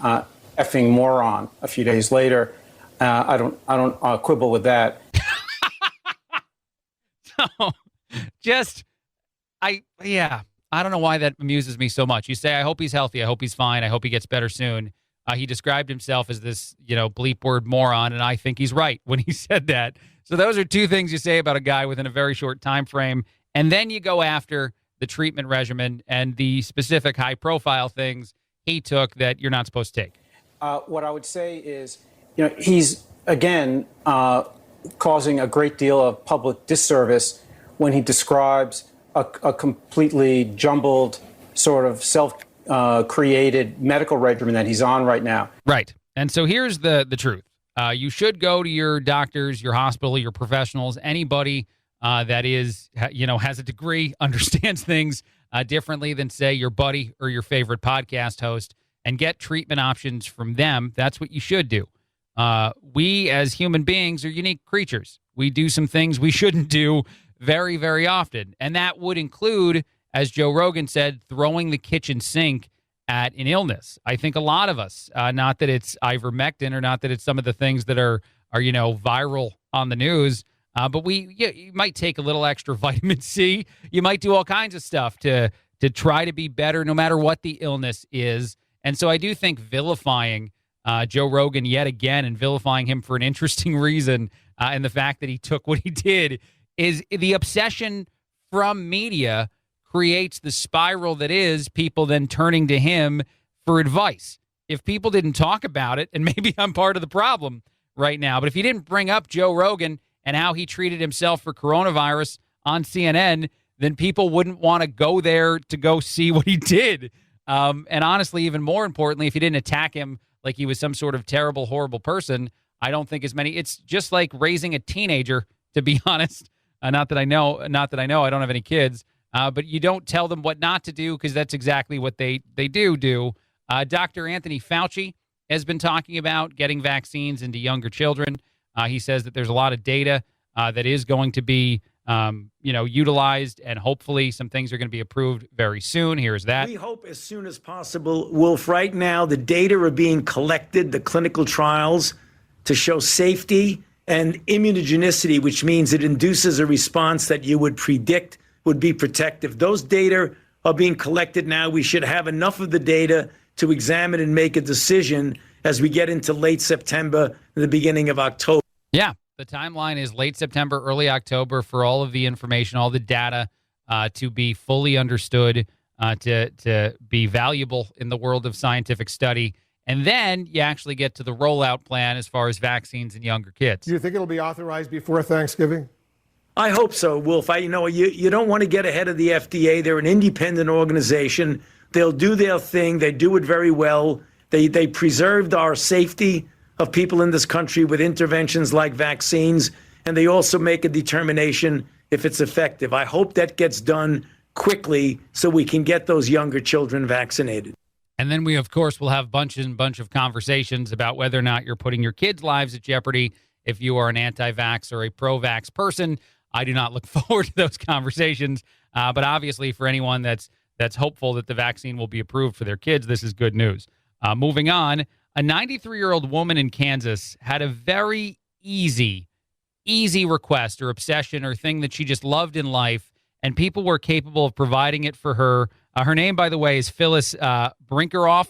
effing moron." A few days later, I don't quibble with that. So, I don't know why that amuses me so much. You say, I hope he's healthy. I hope he's fine. I hope he gets better soon. He described himself as this, bleep word moron, and I think he's right when he said that. So those are two things you say about a guy within a very short time frame, and then you go after the treatment regimen and the specific high-profile things he took that you're not supposed to take. What I would say is, he's, again, causing a great deal of public disservice when he describes a completely jumbled sort of self-created medical regimen that he's on right now. Right. And so here's the truth. You should go to your doctors, your hospital, your professionals, anybody that is, has a degree, understands things differently than, say, your buddy or your favorite podcast host, and get treatment options from them. That's what you should do. We, as human beings, are unique creatures. We do some things we shouldn't do very, very often. And that would include, as Joe Rogan said, throwing the kitchen sink at an illness. I think a lot of us, not that it's ivermectin or not that it's some of the things that are viral on the news, but you might take a little extra vitamin C. You might do all kinds of stuff to try to be better no matter what the illness is. And so I do think vilifying Joe Rogan yet again and vilifying him for an interesting reason and the fact that he took what he did is the obsession from media creates the spiral that is people then turning to him for advice. If people didn't talk about it, and maybe I'm part of the problem right now, but if he didn't bring up Joe Rogan and how he treated himself for coronavirus on CNN, then people wouldn't want to go there to go see what he did. And honestly, even more importantly, if he didn't attack him like he was some sort of terrible, horrible person, I don't think as many. It's just like raising a teenager, to be honest. Not that I know. I don't have any kids. But you don't tell them what not to do because that's exactly what they do. Dr. Anthony Fauci has been talking about getting vaccines into younger children. He says that there's a lot of data that is going to be utilized, and hopefully some things are going to be approved very soon. Here's that. We hope as soon as possible. Wolf, right now the data are being collected, the clinical trials, to show safety and immunogenicity, which means it induces a response that you would predict would be protective. Those data are being collected now. We should have enough of the data to examine and make a decision as we get into late September, the beginning of October. Yeah, the timeline is late September, early October for all of the information, all the data to be fully understood, to be valuable in the world of scientific study. And then you actually get to the rollout plan as far as vaccines in younger kids. Do you think it'll be authorized before Thanksgiving? I hope so, Wolf. You don't want to get ahead of the FDA. They're an independent organization. They'll do their thing. They do it very well. They preserved our safety of people in this country with interventions like vaccines, and they also make a determination if it's effective. I hope that gets done quickly so we can get those younger children vaccinated. And then we, of course, will have bunch of conversations about whether or not you're putting your kids' lives at jeopardy if you are an anti-vax or a pro-vax person. I do not look forward to those conversations, but obviously for anyone that's hopeful that the vaccine will be approved for their kids, this is good news. Moving on, a 93-year-old woman in Kansas had a very easy request or obsession or thing that she just loved in life, and people were capable of providing it for her. Her name, by the way, is Phyllis Brinkeroff.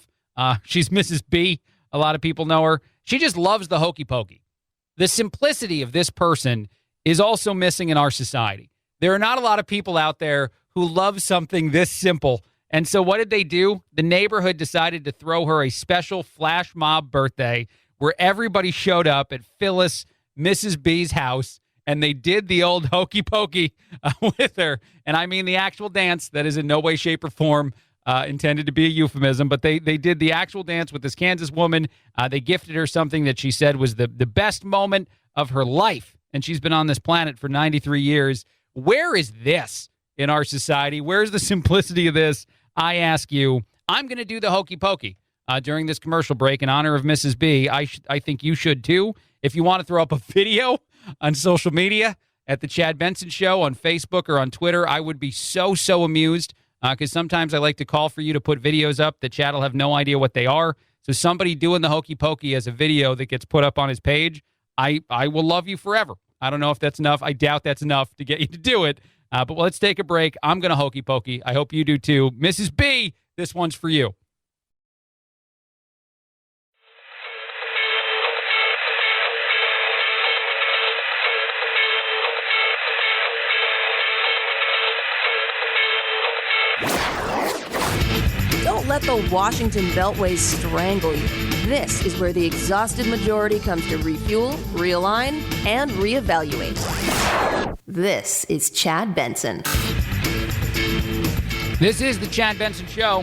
She's Mrs. B. A lot of people know her. She just loves the hokey pokey. The simplicity of this person is also missing in our society. There are not a lot of people out there who love something this simple. And so what did they do? The neighborhood decided to throw her a special flash mob birthday where everybody showed up at Phyllis, Mrs. B's house, and they did the old hokey pokey with her. And I mean the actual dance that is in no way, shape, or form intended to be a euphemism, but they did the actual dance with this Kansas woman. They gifted her something that she said was the best moment of her life. And she's been on this planet for 93 years. Where is this in our society? Where's the simplicity of this? I ask you. I'm going to do the hokey pokey during this commercial break in honor of Mrs. B. I think you should too. If you want to throw up a video on social media at the Chad Benson Show on Facebook or on Twitter, I would be so amused because sometimes I like to call for you to put videos up that Chad will have no idea what they are. So somebody doing the hokey pokey as a video that gets put up on his page, I will love you forever. I don't know if that's enough. I doubt that's enough to get you to do it. But let's take a break. I'm going to hokey pokey. I hope you do too. Mrs. B, this one's for you. Don't let the Washington Beltway strangle you. This is where the exhausted majority comes to refuel, realign, and reevaluate. This is Chad Benson. This is the Chad Benson Show.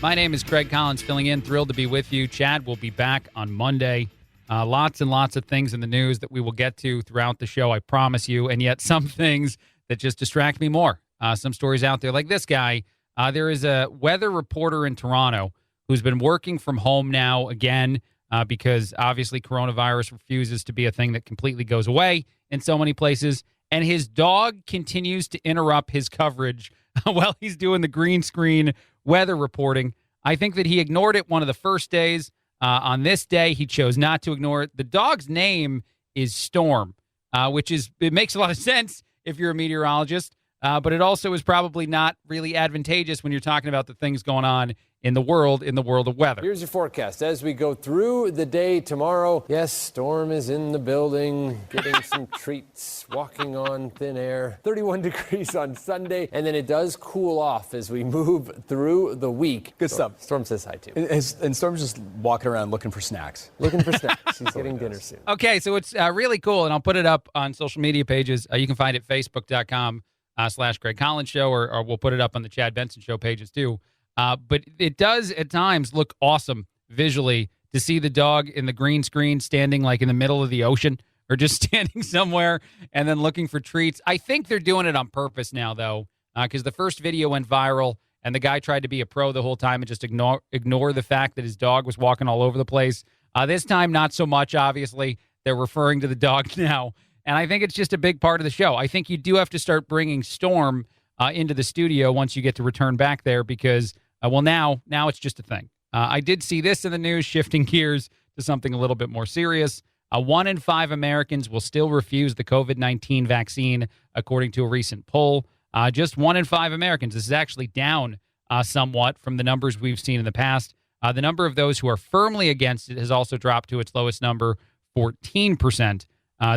My name is Craig Collins, filling in. Thrilled to be with you. Chad will be back on Monday. Lots and lots of things in the news that we will get to throughout the show, I promise you, and yet some things that just distract me more. Some stories out there like this guy. There is a weather reporter in Toronto who's been working from home now again because obviously coronavirus refuses to be a thing that completely goes away in so many places. And his dog continues to interrupt his coverage while he's doing the green screen weather reporting. I think that he ignored it one of the first days. On this day, he chose not to ignore it. The dog's name is Storm, it makes a lot of sense if you're a meteorologist. But it also is probably not really advantageous when you're talking about the things going on in the world of weather. Here's your forecast as we go through the day tomorrow. Yes, Storm is in the building, getting some treats, walking on thin air. 31 degrees on Sunday, and then it does cool off as we move through the week. Good stuff. Storm says hi, too. And Storm's just walking around looking for snacks. Looking for snacks. He's getting dinner soon. Okay, so it's really cool, and I'll put it up on social media pages. You can find it at facebook.com/Craig Collins Show, or we'll put it up on the Chad Benson Show pages too. But it does at times look awesome visually to see the dog in the green screen standing like in the middle of the ocean or just standing somewhere and then looking for treats. I think they're doing it on purpose now, though, because the first video went viral and the guy tried to be a pro the whole time and just ignore the fact that his dog was walking all over the place. This time, not so much, obviously. They're referring to the dog now. And I think it's just a big part of the show. I think you do have to start bringing Storm into the studio once you get to return back there because, now it's just a thing. I did see this in the news, shifting gears to something a little bit more serious. 1 in 5 Americans will still refuse the COVID-19 vaccine, according to a recent poll. Just 1 in 5 Americans. This is actually down somewhat from the numbers we've seen in the past. The number of those who are firmly against it has also dropped to its lowest number, 14%.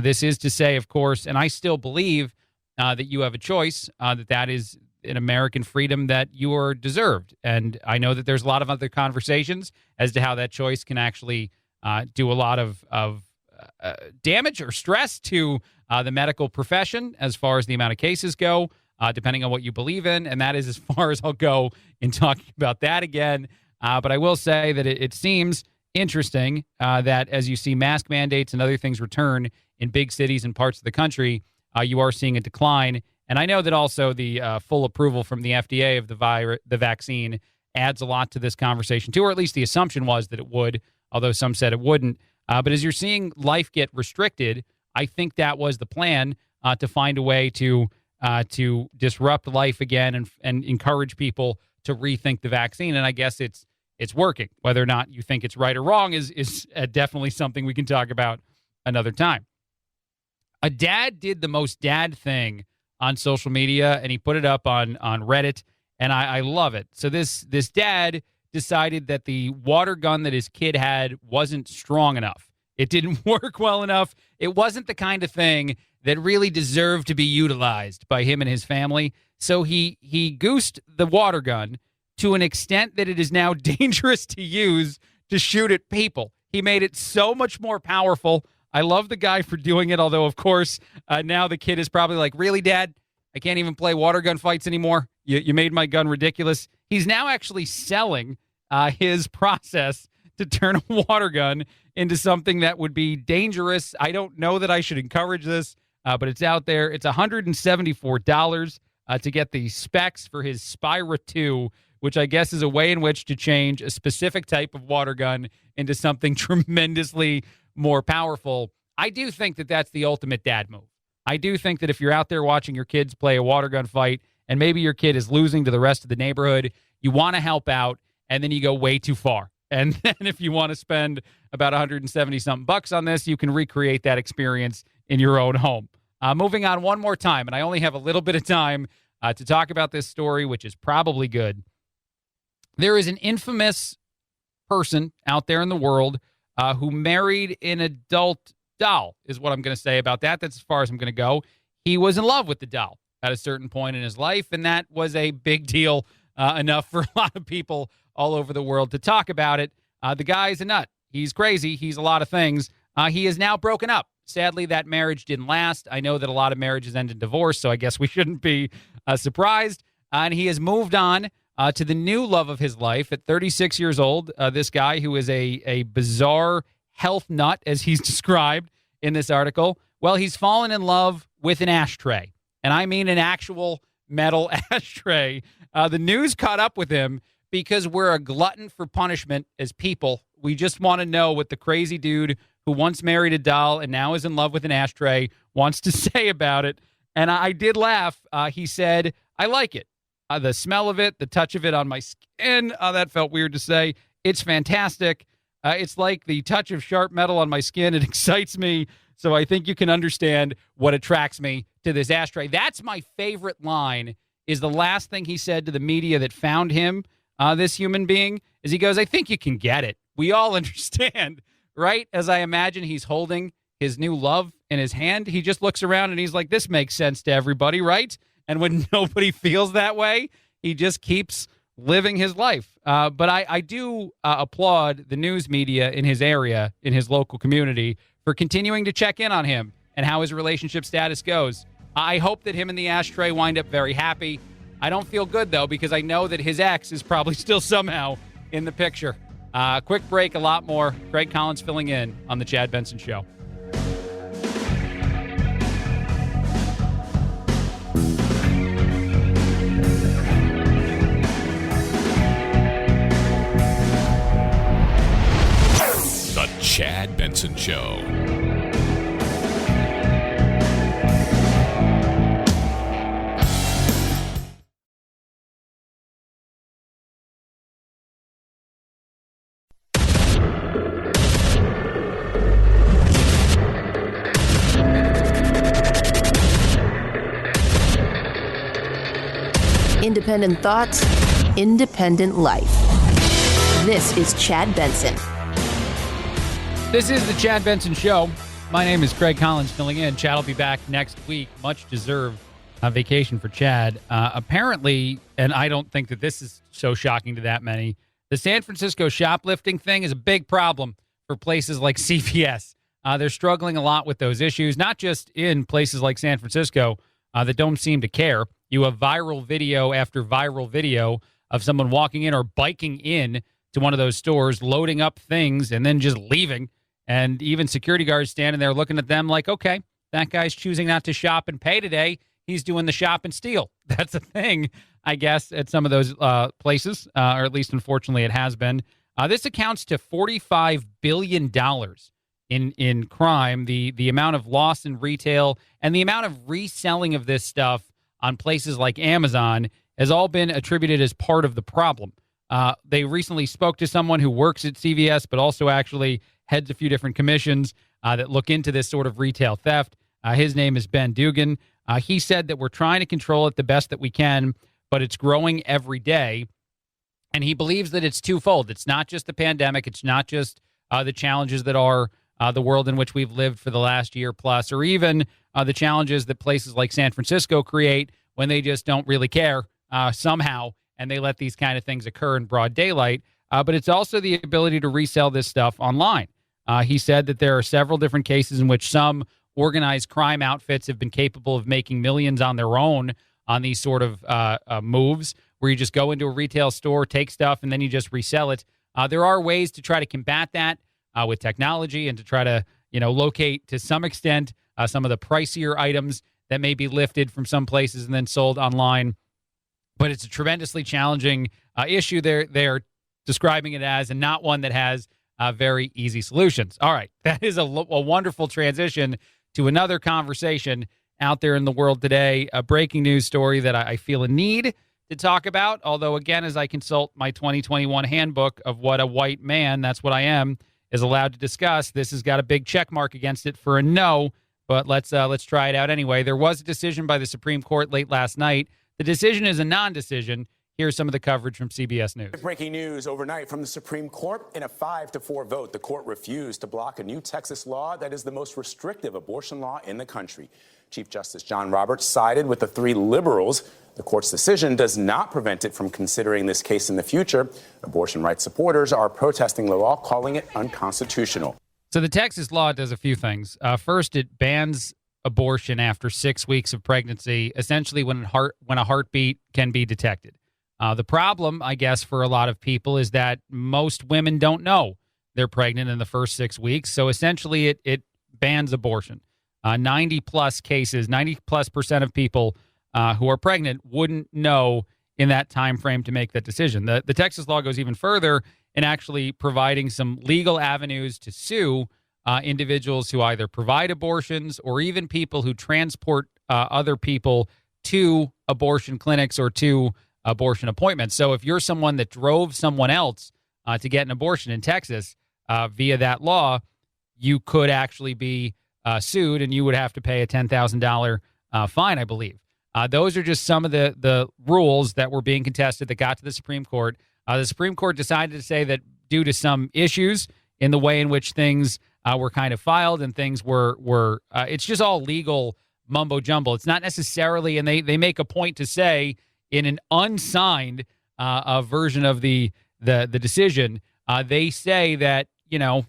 This is to say, of course, and I still believe that you have a choice, that is an American freedom that you are deserved. And I know that there's a lot of other conversations as to how that choice can actually do a lot of damage or stress to the medical profession as far as the amount of cases go, depending on what you believe in. And that is as far as I'll go in talking about that again. But I will say that it seems interesting that as you see mask mandates and other things return in big cities and parts of the country, you are seeing a decline. And I know that also the full approval from the FDA of the vaccine adds a lot to this conversation too, or at least the assumption was that it would, although some said it wouldn't. But as you're seeing life get restricted, I think that was the plan, to find a way to disrupt life again and encourage people to rethink the vaccine. And I guess it's working. Whether or not you think it's right or wrong is definitely something we can talk about another time. A dad did the most dad thing on social media, and he put it up on Reddit, and I love it. So this dad decided that the water gun that his kid had wasn't strong enough. It didn't work well enough. It wasn't the kind of thing that really deserved to be utilized by him and his family. So he goosed the water gun to an extent that it is now dangerous to use to shoot at people. He made it so much more powerful. I love the guy for doing it, although, of course, now the kid is probably like, really, Dad? I can't even play water gun fights anymore. You made my gun ridiculous. He's now actually selling his process to turn a water gun into something that would be dangerous. I don't know that I should encourage this, but it's out there. It's $174 to get the specs for his Spira 2, which I guess is a way in which to change a specific type of water gun into something tremendously more powerful. I do think that that's the ultimate dad move. I do think that if you're out there watching your kids play a water gun fight and maybe your kid is losing to the rest of the neighborhood, you want to help out, and then you go way too far. And then if you want to spend about $170-something on this, you can recreate that experience in your own home. Moving on one more time, and I only have a little bit of time to talk about this story, which is probably good. There is an infamous person out there in the world who married an adult doll, is what I'm going to say about that. That's as far as I'm going to go. He was in love with the doll at a certain point in his life, and that was a big deal, enough for a lot of people all over the world to talk about it. The guy's a nut. He's crazy. He's a lot of things. He is now broken up. Sadly, that marriage didn't last. I know that a lot of marriages end in divorce, so I guess we shouldn't be surprised. And he has moved on to the new love of his life at 36 years old. This guy who is a bizarre health nut, as he's described in this article. Well, he's fallen in love with an ashtray. And I mean an actual metal ashtray. The news caught up with him because we're a glutton for punishment as people. We just want to know what the crazy dude who once married a doll and now is in love with an ashtray wants to say about it. And I did laugh. He said, I like it. The smell of it, the touch of it on my skin. That felt weird to say. It's fantastic. It's like the touch of sharp metal on my skin. It excites me. So I think you can understand what attracts me to this ashtray. That's my favorite line, is the last thing he said to the media that found him, this human being, is he goes, I think you can get it. We all understand, right? As I imagine he's holding his new love in his hand, he just looks around and he's like, this makes sense to everybody, right? And when nobody feels that way, he just keeps living his life. But I do applaud the news media in his area, in his local community, for continuing to check in on him and how his relationship status goes. I hope that him and the ashtray wind up very happy. I don't feel good, though, because I know that his ex is probably still somehow in the picture. Quick break, a lot more. Craig Collins filling in on The Chad Benson Show. The Chad Benson Show. Independent thoughts, independent life. This is Chad Benson. This is the Chad Benson Show. My name is Craig Collins filling in. Chad will be back next week. Much deserved vacation for Chad. Apparently, and I don't think that this is so shocking to that many, the San Francisco shoplifting thing is a big problem for places like CVS. They're struggling a lot with those issues, not just in places like San Francisco that don't seem to care. You have viral video after viral video of someone walking in or biking in to one of those stores, loading up things, and then just leaving. And even security guards standing there looking at them like, okay, that guy's choosing not to shop and pay today. He's doing the shop and steal. That's a thing, I guess, at some of those places, or at least, unfortunately, it has been. This accounts to $45 billion in crime, the amount of loss in retail and the amount of reselling of this stuff on places like Amazon has all been attributed as part of the problem. They recently spoke to someone who works at CVS, but also actually heads a few different commissions that look into this sort of retail theft. His name is Ben Dugan. He said that we're trying to control it the best that we can, but it's growing every day. And he believes that it's twofold. It's not just the pandemic. It's not just the challenges that are the world in which we've lived for the last year plus, or even the challenges that places like San Francisco create when they just don't really care somehow, and they let these kind of things occur in broad daylight. But it's also the ability to resell this stuff online. He said that there are several different cases in which some organized crime outfits have been capable of making millions on their own on these sort of moves, where you just go into a retail store, take stuff, and then you just resell it. There are ways to try to combat that with technology and to try to, locate to some extent some of the pricier items that may be lifted from some places and then sold online. But it's a tremendously challenging issue they're describing it as, and not one that has very easy solutions. All right, that is a wonderful transition to another conversation out there in the world today, a breaking news story that I feel a need to talk about. Although, again, as I consult my 2021 handbook of what a white man, that's what I am, is allowed to discuss, this has got a big check mark against it for a no, but let's try it out anyway. There was a decision by the Supreme Court late last night. The decision is a non-decision. Here's some of the coverage from CBS News. Breaking news overnight from the Supreme Court. In a 5-4 vote, the court refused to block a new Texas law that is the most restrictive abortion law in the country. Chief Justice John Roberts sided with the three liberals. The court's decision does not prevent it from considering this case in the future. Abortion rights supporters are protesting the law, calling it unconstitutional. So the Texas law does a few things. First, it bans abortion after 6 weeks of pregnancy, essentially when a heartbeat can be detected. The problem, I guess, for a lot of people is that most women don't know they're pregnant in the first 6 weeks. So essentially, it bans abortion. 90-plus cases, 90-plus% of people who are pregnant wouldn't know in that time frame to make that decision. The Texas law goes even further in actually providing some legal avenues to sue individuals who either provide abortions or even people who transport other people to abortion clinics or to abortion appointments. So if you're someone that drove someone else to get an abortion in Texas via that law, you could actually be sued, and you would have to pay a $10,000 fine, I believe. Those are just some of the rules that were being contested that got to the Supreme Court. The Supreme Court decided to say that due to some issues in the way in which things were kind of filed and things were it's just all legal mumbo jumbo. It's not necessarily, and they make a point to say in an unsigned version of the decision, they say that,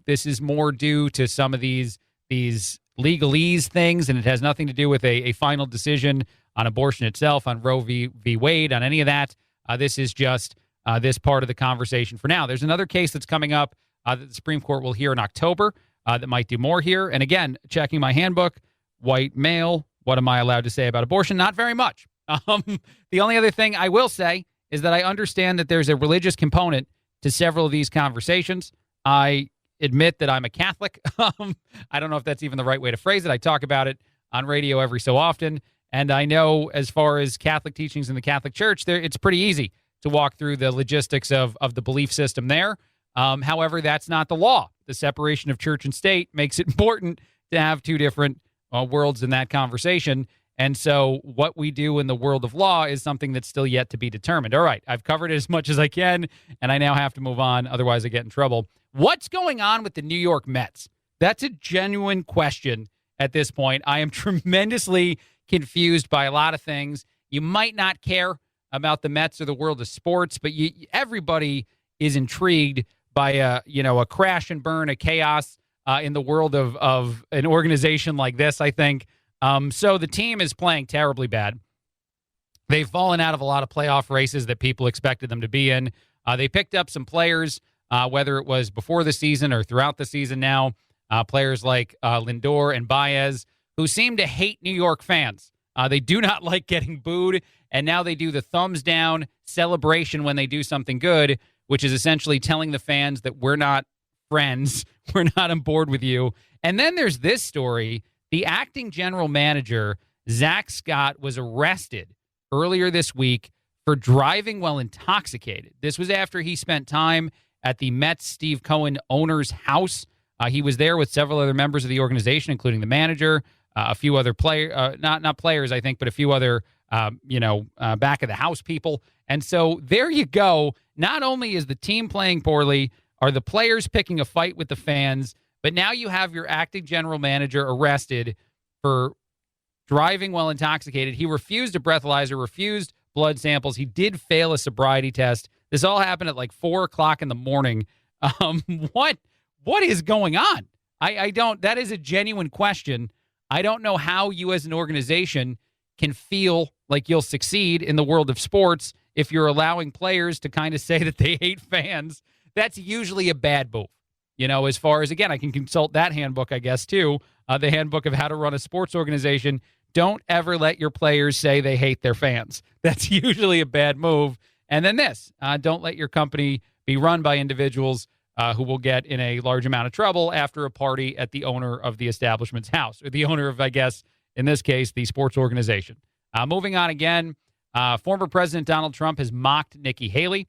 this is more due to some of these legalese things, and it has nothing to do with a final decision on abortion itself, on Roe v. Wade, on any of that. This is just this part of the conversation for now. There's another case that's coming up that the Supreme Court will hear in October that might do more here. And again, checking my handbook, white male, what am I allowed to say about abortion? Not very much. The only other thing I will say is that I understand that there's a religious component to several of these conversations. I admit that I'm a Catholic. I don't know if that's even the right way to phrase it. I talk about it on radio every so often. And I know as far as Catholic teachings in the Catholic Church, it's pretty easy to walk through the logistics of the belief system there. However, that's not the law. The separation of church and state makes it important to have two different worlds in that conversation. And so what we do in the world of law is something that's still yet to be determined. All right, I've covered it as much as I can, and I now have to move on. Otherwise, I get in trouble. What's going on with the New York Mets? That's a genuine question at this point. I am tremendously confused by a lot of things. You might not care about the Mets or the world of sports, but everybody is intrigued by a crash and burn, a chaos in the world of an organization like this, I think. So the team is playing terribly bad. They've fallen out of a lot of playoff races that people expected them to be in. They picked up some players, whether it was before the season or throughout the season now, players like Lindor and Baez, who seem to hate New York fans. They do not like getting booed, and now they do the thumbs down celebration when they do something good, which is essentially telling the fans that we're not friends, we're not on board with you. And then there's this story. The acting general manager, Zach Scott, was arrested earlier this week for driving while intoxicated. This was after he spent time at the Mets Steve Cohen owner's house. He was there with several other members of the organization, including the manager, a few other players, not players, I think, but a few other, back of the house people. And so there you go. Not only is the team playing poorly, are the players picking a fight with the fans, but now you have your acting general manager arrested for driving while intoxicated. He refused a breathalyzer, refused blood samples. He did fail a sobriety test. This all happened at like 4 o'clock in the morning. What is going on? I don't, that is a genuine question. I don't know how you as an organization can feel like you'll succeed in the world of sports if you're allowing players to kind of say that they hate fans. That's usually a bad move. As far as, again, I can consult that handbook, I guess, too, the handbook of how to run a sports organization. Don't ever let your players say they hate their fans. That's usually a bad move. And then this, don't let your company be run by individuals who will get in a large amount of trouble after a party at the owner of the establishment's house, or the owner of, I guess, in this case, the sports organization. Moving on again, former President Donald Trump has mocked Nikki Haley.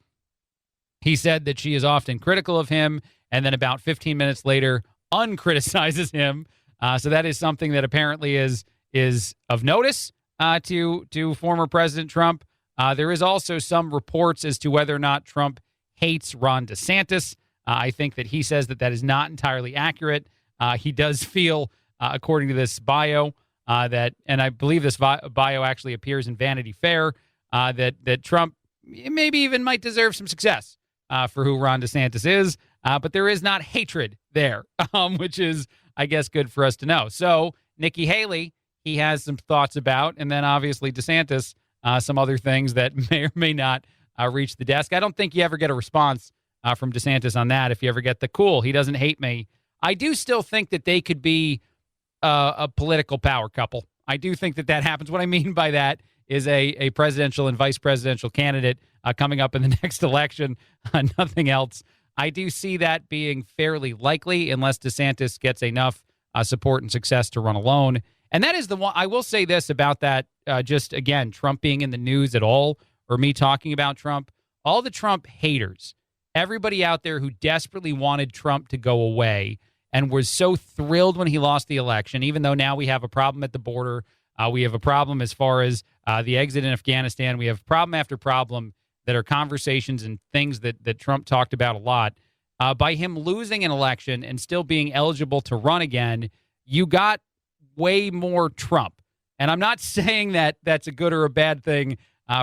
He said that she is often critical of him, and then about 15 minutes later, uncriticizes him. So that is something that apparently is of notice to former President Trump. There is also some reports as to whether or not Trump hates Ron DeSantis. I think that he says that is not entirely accurate. He does feel, according to this bio, and I believe this bio actually appears in Vanity Fair, that Trump maybe even might deserve some success for who Ron DeSantis is. But there is not hatred there, which is, I guess, good for us to know. So Nikki Haley, he has some thoughts about, and then obviously DeSantis, some other things that may or may not reach the desk. I don't think you ever get a response from DeSantis on that. If you ever get the cool, he doesn't hate me. I do still think that they could be a political power couple. I do think that happens. What I mean by that is a presidential and vice presidential candidate coming up in the next election. Nothing else. I do see that being fairly likely unless DeSantis gets enough support and success to run alone. And that is the one. I will say this about that, just again, Trump being in the news at all, or me talking about Trump. All the Trump haters, everybody out there who desperately wanted Trump to go away and was so thrilled when he lost the election, even though now we have a problem at the border. We have a problem as far as the exit in Afghanistan. We have problem after problem that are conversations and things that Trump talked about a lot. By him losing an election and still being eligible to run again, you got way more Trump. And I'm not saying that that's a good or a bad thing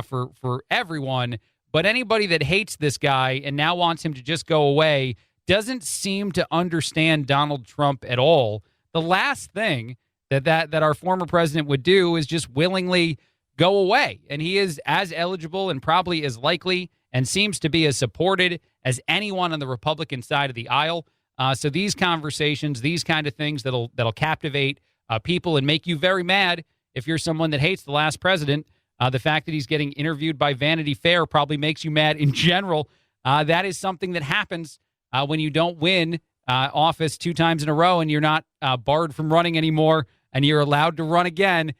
for everyone, but anybody that hates this guy and now wants him to just go away doesn't seem to understand Donald Trump at all. The last thing that our former president would do is just willingly go away. And he is as eligible and probably as likely and seems to be as supported as anyone on the Republican side of the aisle. So these conversations, these kind of things that'll captivate people and make you very mad if you're someone that hates the last president. The fact that he's getting interviewed by Vanity Fair probably makes you mad in general. That is something that happens when you don't win office 2 times in a row and you're not barred from running anymore and you're allowed to run again.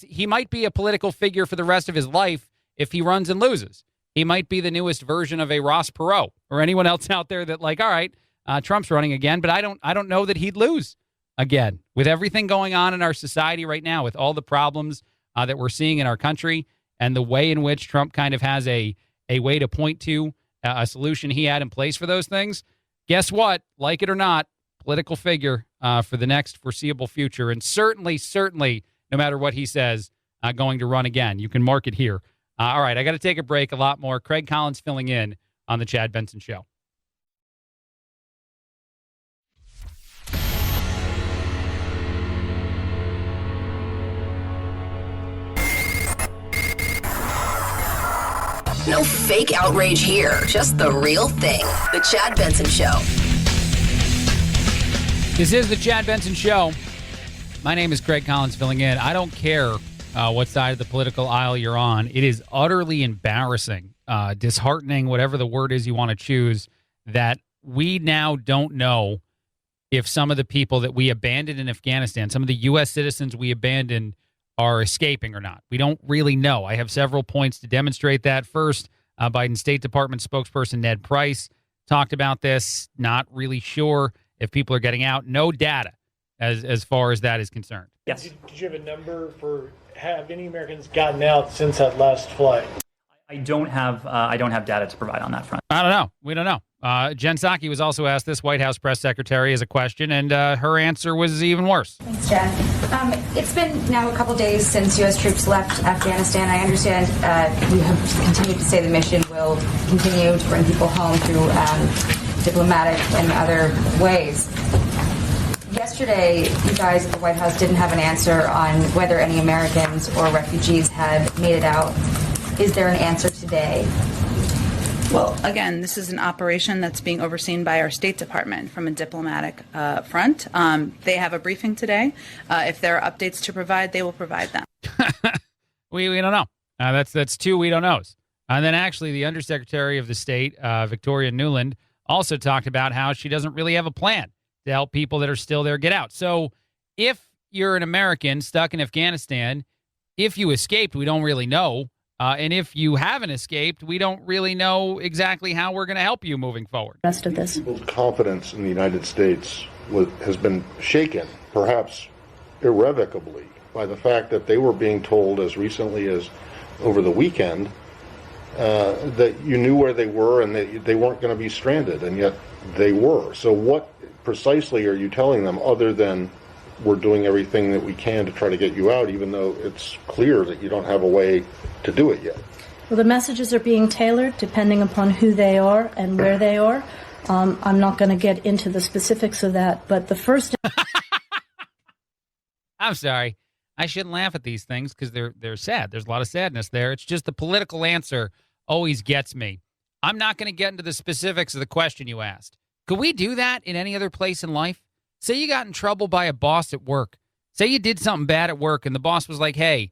He might be a political figure for the rest of his life if he runs and loses. He might be the newest version of a Ross Perot or anyone else out there that, like, all right, Trump's running again, but I don't know that he'd lose again. With everything going on in our society right now, with all the problems that we're seeing in our country and the way in which Trump kind of has a way to point to a solution he had in place for those things, guess what? Like it or not, political figure for the next foreseeable future, and certainly, no matter what he says, going to run again. You can mark it here. All right, I got to take a break. A lot more. Craig Collins filling in on the Chad Benson Show. No fake outrage here, just the real thing. The Chad Benson Show. This is the Chad Benson Show. My name is Craig Collins filling in. I don't care what side of the political aisle you're on. It is utterly embarrassing, disheartening, whatever the word is you want to choose, that we now don't know if some of the people that we abandoned in Afghanistan, some of the U.S. citizens we abandoned, are escaping or not. We don't really know. I have several points to demonstrate that. First, Biden State Department spokesperson Ned Price talked about this. Not really sure if people are getting out. No data as far as that is concerned. Yes. Did you have a number for have any Americans gotten out since that last flight? I don't have data to provide on that front. I don't know. We don't know. Jen Psaki was also asked this, White House press secretary, as a question, and her answer was even worse. Thanks, Jen. It's been now a couple days since U.S. troops left Afghanistan. I understand you have continued to say the mission will continue to bring people home through diplomatic and other ways. Yesterday, you guys at the White House didn't have an answer on whether any Americans or refugees had made it out. Is there an answer today? Well, again, this is an operation that's being overseen by our State Department from a diplomatic front. They have a briefing today. If there are updates to provide, they will provide them. We don't know. That's two we don't knows. And then actually the Undersecretary of the State, Victoria Nuland, also talked about how she doesn't really have a plan to help people that are still there get out. So if you're an American stuck in Afghanistan, if you escaped, we don't really know. And if you haven't escaped, we don't really know exactly how we're going to help you moving forward. Rest of this. People's confidence in the United States has been shaken, perhaps irrevocably, by the fact that they were being told as recently as over the weekend that you knew where they were and that they weren't going to be stranded, and yet they were. So what precisely are you telling them other than we're doing everything that we can to try to get you out, even though it's clear that you don't have a way to do it yet? Well, the messages are being tailored depending upon who they are and where they are. I'm not going to get into the specifics of that, but the first... I'm sorry. I shouldn't laugh at these things because they're sad. There's a lot of sadness there. It's just the political answer always gets me. I'm not going to get into the specifics of the question you asked. Could we do that in any other place in life? Say you got in trouble by a boss at work. Say you did something bad at work and the boss was like, hey,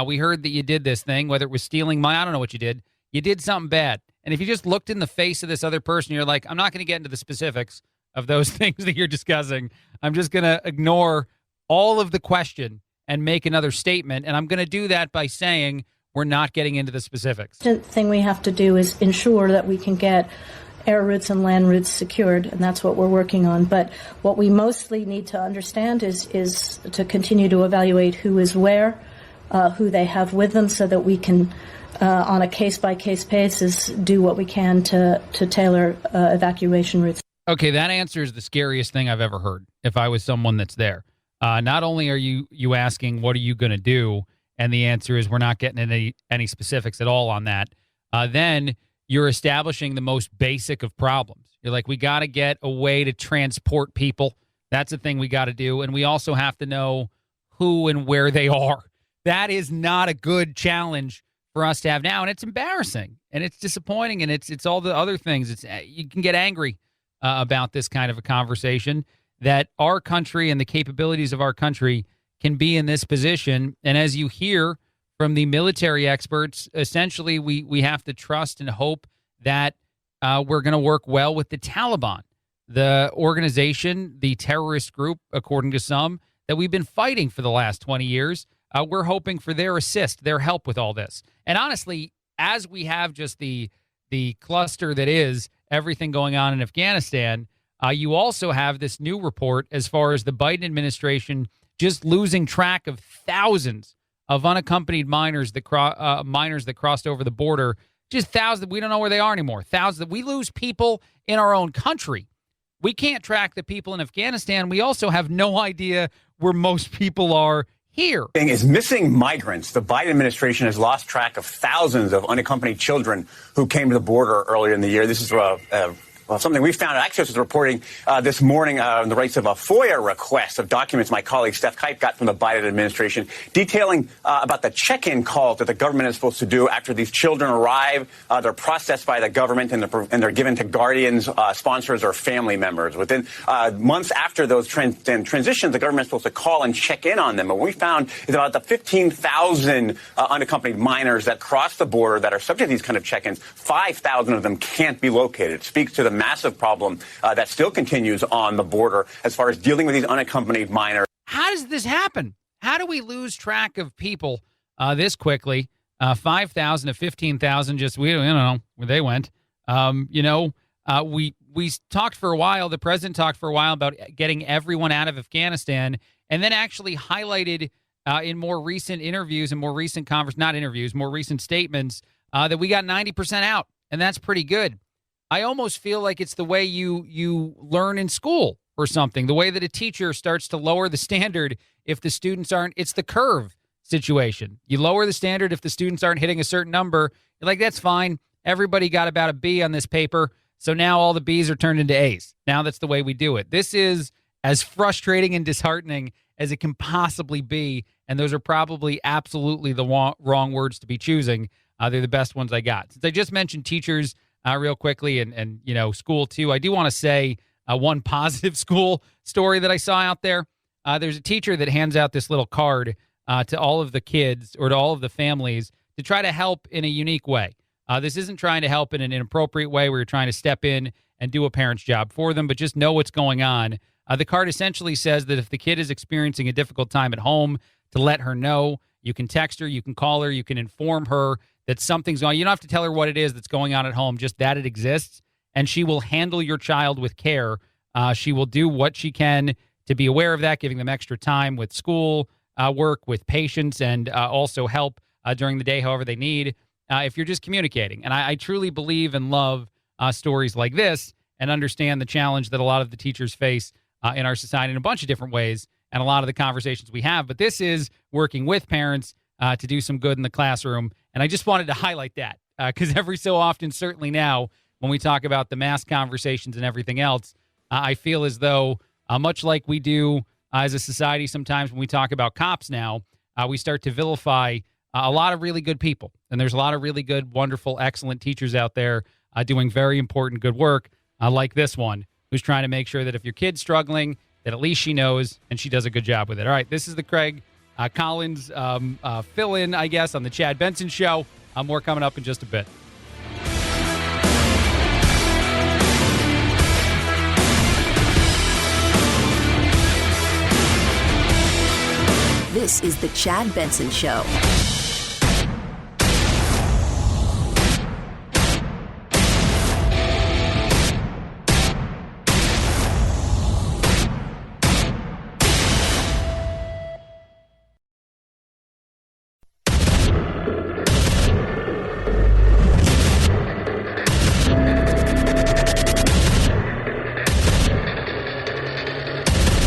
we heard that you did this thing, whether it was stealing money, I don't know what you did. You did something bad. And if you just looked in the face of this other person, you're like, I'm not going to get into the specifics of those things that you're discussing. I'm just going to ignore all of the question and make another statement. And I'm going to do that by saying we're not getting into the specifics. The thing we have to do is ensure that we can get air routes and land routes secured, and that's what we're working on. But what we mostly need to understand is to continue to evaluate who is where, who they have with them, so that we can, on a case-by-case basis, do what we can to tailor evacuation routes. Okay, that answer is the scariest thing I've ever heard if I was someone that's there. Not only are you asking, what are you going to do? And the answer is we're not getting any specifics at all on that. Then you're establishing the most basic of problems. You're like, we got to get a way to transport people. That's the thing we got to do. And we also have to know who and where they are. That is not a good challenge for us to have now. And it's embarrassing and it's disappointing. And it's all the other things. You can get angry about this kind of a conversation, that our country and the capabilities of our country can be in this position. And as you hear from the military experts, essentially we have to trust and hope that we're going to work well with the Taliban, the organization, the terrorist group, according to some, that we've been fighting for the last 20 years. We're hoping for their assist, their help with all this. And honestly, as we have just the cluster that is everything going on in Afghanistan, you also have this new report as far as the Biden administration just losing track of thousands of unaccompanied minors that crossed over the border. Just thousands. We don't know where they are anymore. Thousands. We lose people in our own country we can't track the people in Afghanistan. We also have no idea where most people are here. Is missing migrants. The Biden administration has lost track of thousands of unaccompanied children who came to the border earlier in the year. This is something we found. Axios is reporting this morning on the rights of a FOIA request of documents my colleague Steph Kipe got from the Biden administration detailing about the check-in calls that the government is supposed to do after these children arrive. They're processed by the government and they're given to guardians, sponsors, or family members. Within months after those transitions, the government is supposed to call and check in on them. And what we found is about the 15,000 unaccompanied minors that cross the border that are subject to these kind of check-ins, 5,000 of them can't be located. It speaks to the massive problem that still continues on the border as far as dealing with these unaccompanied minors. How does this happen? How do we lose track of people this quickly? 5,000 to 15,000, just we don't know where they went. We talked for a while, the president talked for a while about getting everyone out of Afghanistan, and then actually highlighted in more recent interviews and more recent more recent statements that we got 90% out, and that's pretty good. I almost feel like it's the way you learn in school or something, the way that a teacher starts to lower the standard if the students aren't. It's the curve situation. You lower the standard if the students aren't hitting a certain number. You're like, that's fine. Everybody got about a B on this paper, so now all the Bs are turned into As. Now that's the way we do it. This is as frustrating and disheartening as it can possibly be, and those are probably absolutely the wrong words to be choosing. They're the best ones I got. Since I just mentioned teachers real quickly and school too, I do want to say one positive school story that I saw out there. There's a teacher that hands out this little card to all of the kids or to all of the families to try to help in a unique way. This isn't trying to help in an inappropriate way where you're trying to step in and do a parent's job for them, but just know what's going on. The card essentially says that if the kid is experiencing a difficult time at home, to let her know. You can text her, you can call her, you can inform her that something's going on. You don't have to tell her what it is that's going on at home, just that it exists, and she will handle your child with care. She will do what she can to be aware of that, giving them extra time with school work, with patience, and also help during the day however they need if you're just communicating. And I truly believe and love stories like this and understand the challenge that a lot of the teachers face in our society in a bunch of different ways and a lot of the conversations we have. But this is working with parents to do some good in the classroom. And I just wanted to highlight that because every so often, certainly now, when we talk about the mass conversations and everything else, I feel as though much like we do as a society sometimes when we talk about cops now, we start to vilify a lot of really good people. And there's a lot of really good, wonderful, excellent teachers out there doing very important, good work like this one, who's trying to make sure that if your kid's struggling, that at least she knows and she does a good job with it. All right, this is the Craig Collins fill-in, I guess, on the Chad Benson Show. More coming up in just a bit. This is the Chad Benson Show.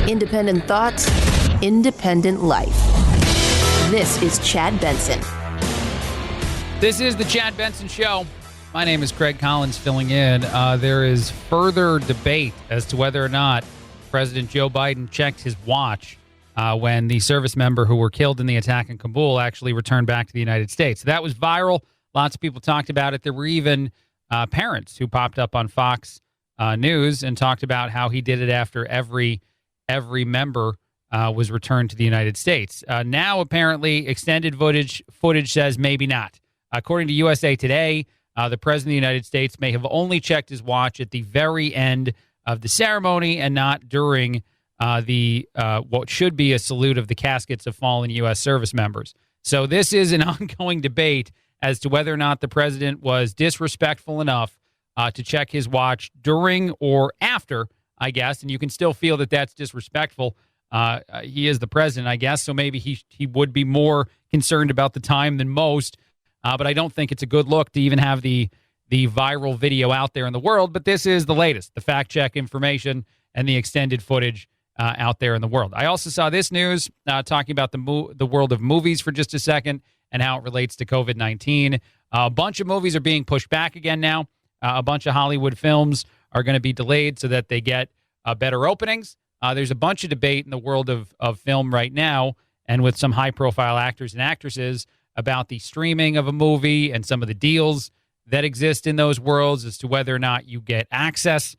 Independent thoughts, independent life. This is Chad Benson. This is the Chad Benson Show. My name is Craig Collins filling in. There is further debate as to whether or not President Joe Biden checked his watch when the service member who were killed in the attack in Kabul actually returned back to the United States. That was viral. Lots of people talked about it. There were even parents who popped up on Fox News and talked about how he did it after every member was returned to the United States. Now, apparently, extended footage says maybe not. According to USA Today, the President of the United States may have only checked his watch at the very end of the ceremony and not during what should be a salute of the caskets of fallen U.S. service members. So this is an ongoing debate as to whether or not the president was disrespectful enough to check his watch during or after, I guess, and you can still feel that that's disrespectful. He is the president, I guess, so maybe he would be more concerned about the time than most. But I don't think it's a good look to even have the the viral video out there in the world, but this is the latest, the fact check information and the extended footage out there in the world. I also saw this news talking about the world of movies for just a second and how it relates to COVID-19. A bunch of movies are being pushed back again now. A bunch of Hollywood films are going to be delayed so that they get better openings. There's a bunch of debate in the world of film right now and with some high-profile actors and actresses about the streaming of a movie and some of the deals that exist in those worlds as to whether or not you get access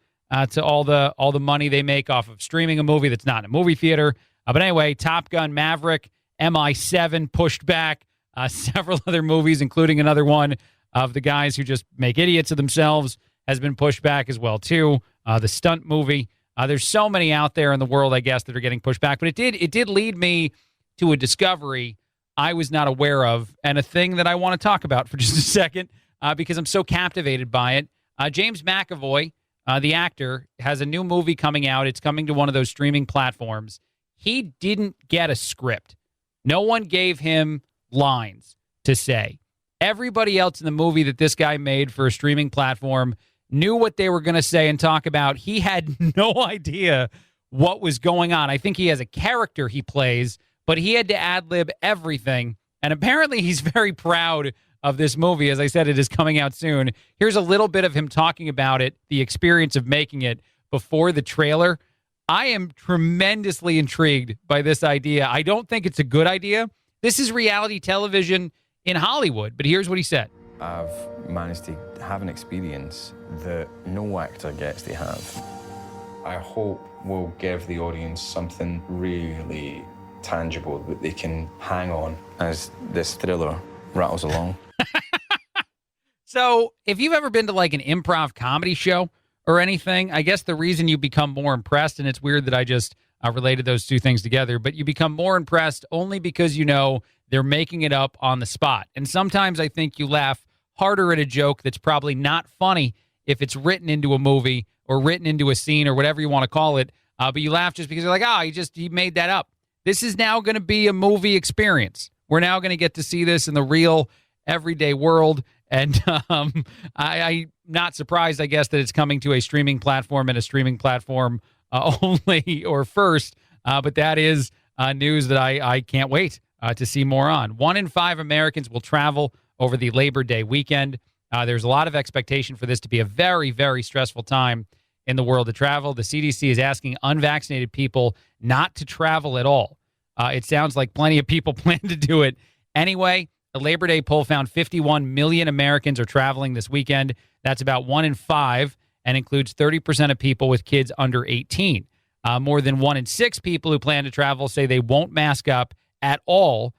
to all the money they make off of streaming a movie that's not in a movie theater. But anyway, Top Gun Maverick, MI7 pushed back, several other movies, including another one of the guys who just make idiots of themselves, has been pushed back as well, too. The stunt movie. There's so many out there in the world, I guess, that are getting pushed back. But it did lead me to a discovery I was not aware of and a thing that I want to talk about for just a second because I'm so captivated by it. James McAvoy, the actor, has a new movie coming out. It's coming to one of those streaming platforms. He didn't get a script. No one gave him lines to say. Everybody else in the movie that this guy made for a streaming platform knew what they were going to say and talk about. He had no idea what was going on. I think he has a character he plays, but he had to ad-lib everything. And apparently he's very proud of this movie. As I said, it is coming out soon. Here's a little bit of him talking about it, the experience of making it before the trailer. I am tremendously intrigued by this idea. I don't think it's a good idea. This is reality television in Hollywood, but here's what he said. I've managed to have an experience that no actor gets to have. I hope we'll give the audience something really tangible that they can hang on as this thriller rattles along. So if you've ever been to like an improv comedy show or anything, I guess the reason you become more impressed, and it's weird that I just related those two things together, but you become more impressed only because you know they're making it up on the spot. And sometimes I think you laugh harder at a joke that's probably not funny if it's written into a movie or written into a scene or whatever you want to call it, but you laugh just because you're like, he made that up. This is now going to be a movie experience. We're now going to get to see this in the real everyday world. And I'm not surprised, I guess, that it's coming to a streaming platform and a streaming platform only or first. But that is news that I can't wait to see more on. 1 in 5 Americans will travel over the Labor Day weekend. There's a lot of expectation for this to be a very, very stressful time in the world of travel. The CDC is asking unvaccinated people not to travel at all. It sounds like plenty of people plan to do it anyway. The Labor Day poll found 51 million Americans are traveling this weekend. That's about 1 in 5 and includes 30% of people with kids under 18. More than 1 in 6 people who plan to travel say they won't mask up at all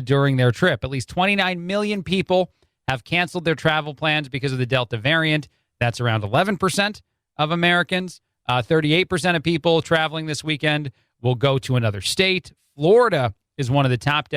during their trip. At least 29 million people have canceled their travel plans because of the Delta variant. That's around 11% of Americans. 38% of people traveling this weekend will go to another state. Florida is one of the top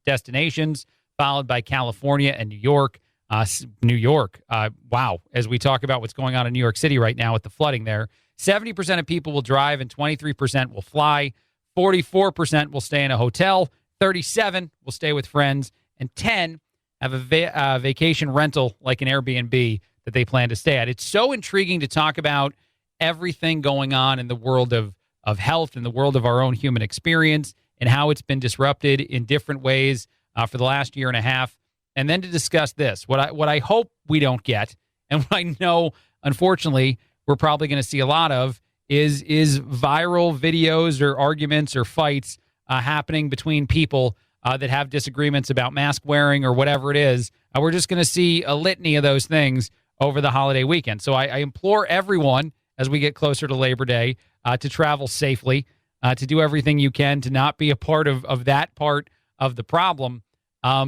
destinations, followed by California and New York. Wow. As we talk about what's going on in New York City right now with the flooding there, 70% of people will drive and 23% will fly. 44% will stay in a hotel. 37% will stay with friends. And 10% have a vacation rental like an Airbnb that they plan to stay at. It's so intriguing to talk about everything going on in the world of health, in the world of our own human experience, and how it's been disrupted in different ways for the last year and a half. And then to discuss this, what I hope we don't get, and what I know, unfortunately, we're probably going to see a lot of, is viral videos or arguments or fights happening between people that have disagreements about mask wearing or whatever it is. We're just going to see a litany of those things over the holiday weekend. So I implore everyone, as we get closer to Labor Day, to travel safely, to do everything you can to not be a part of that part of the problem,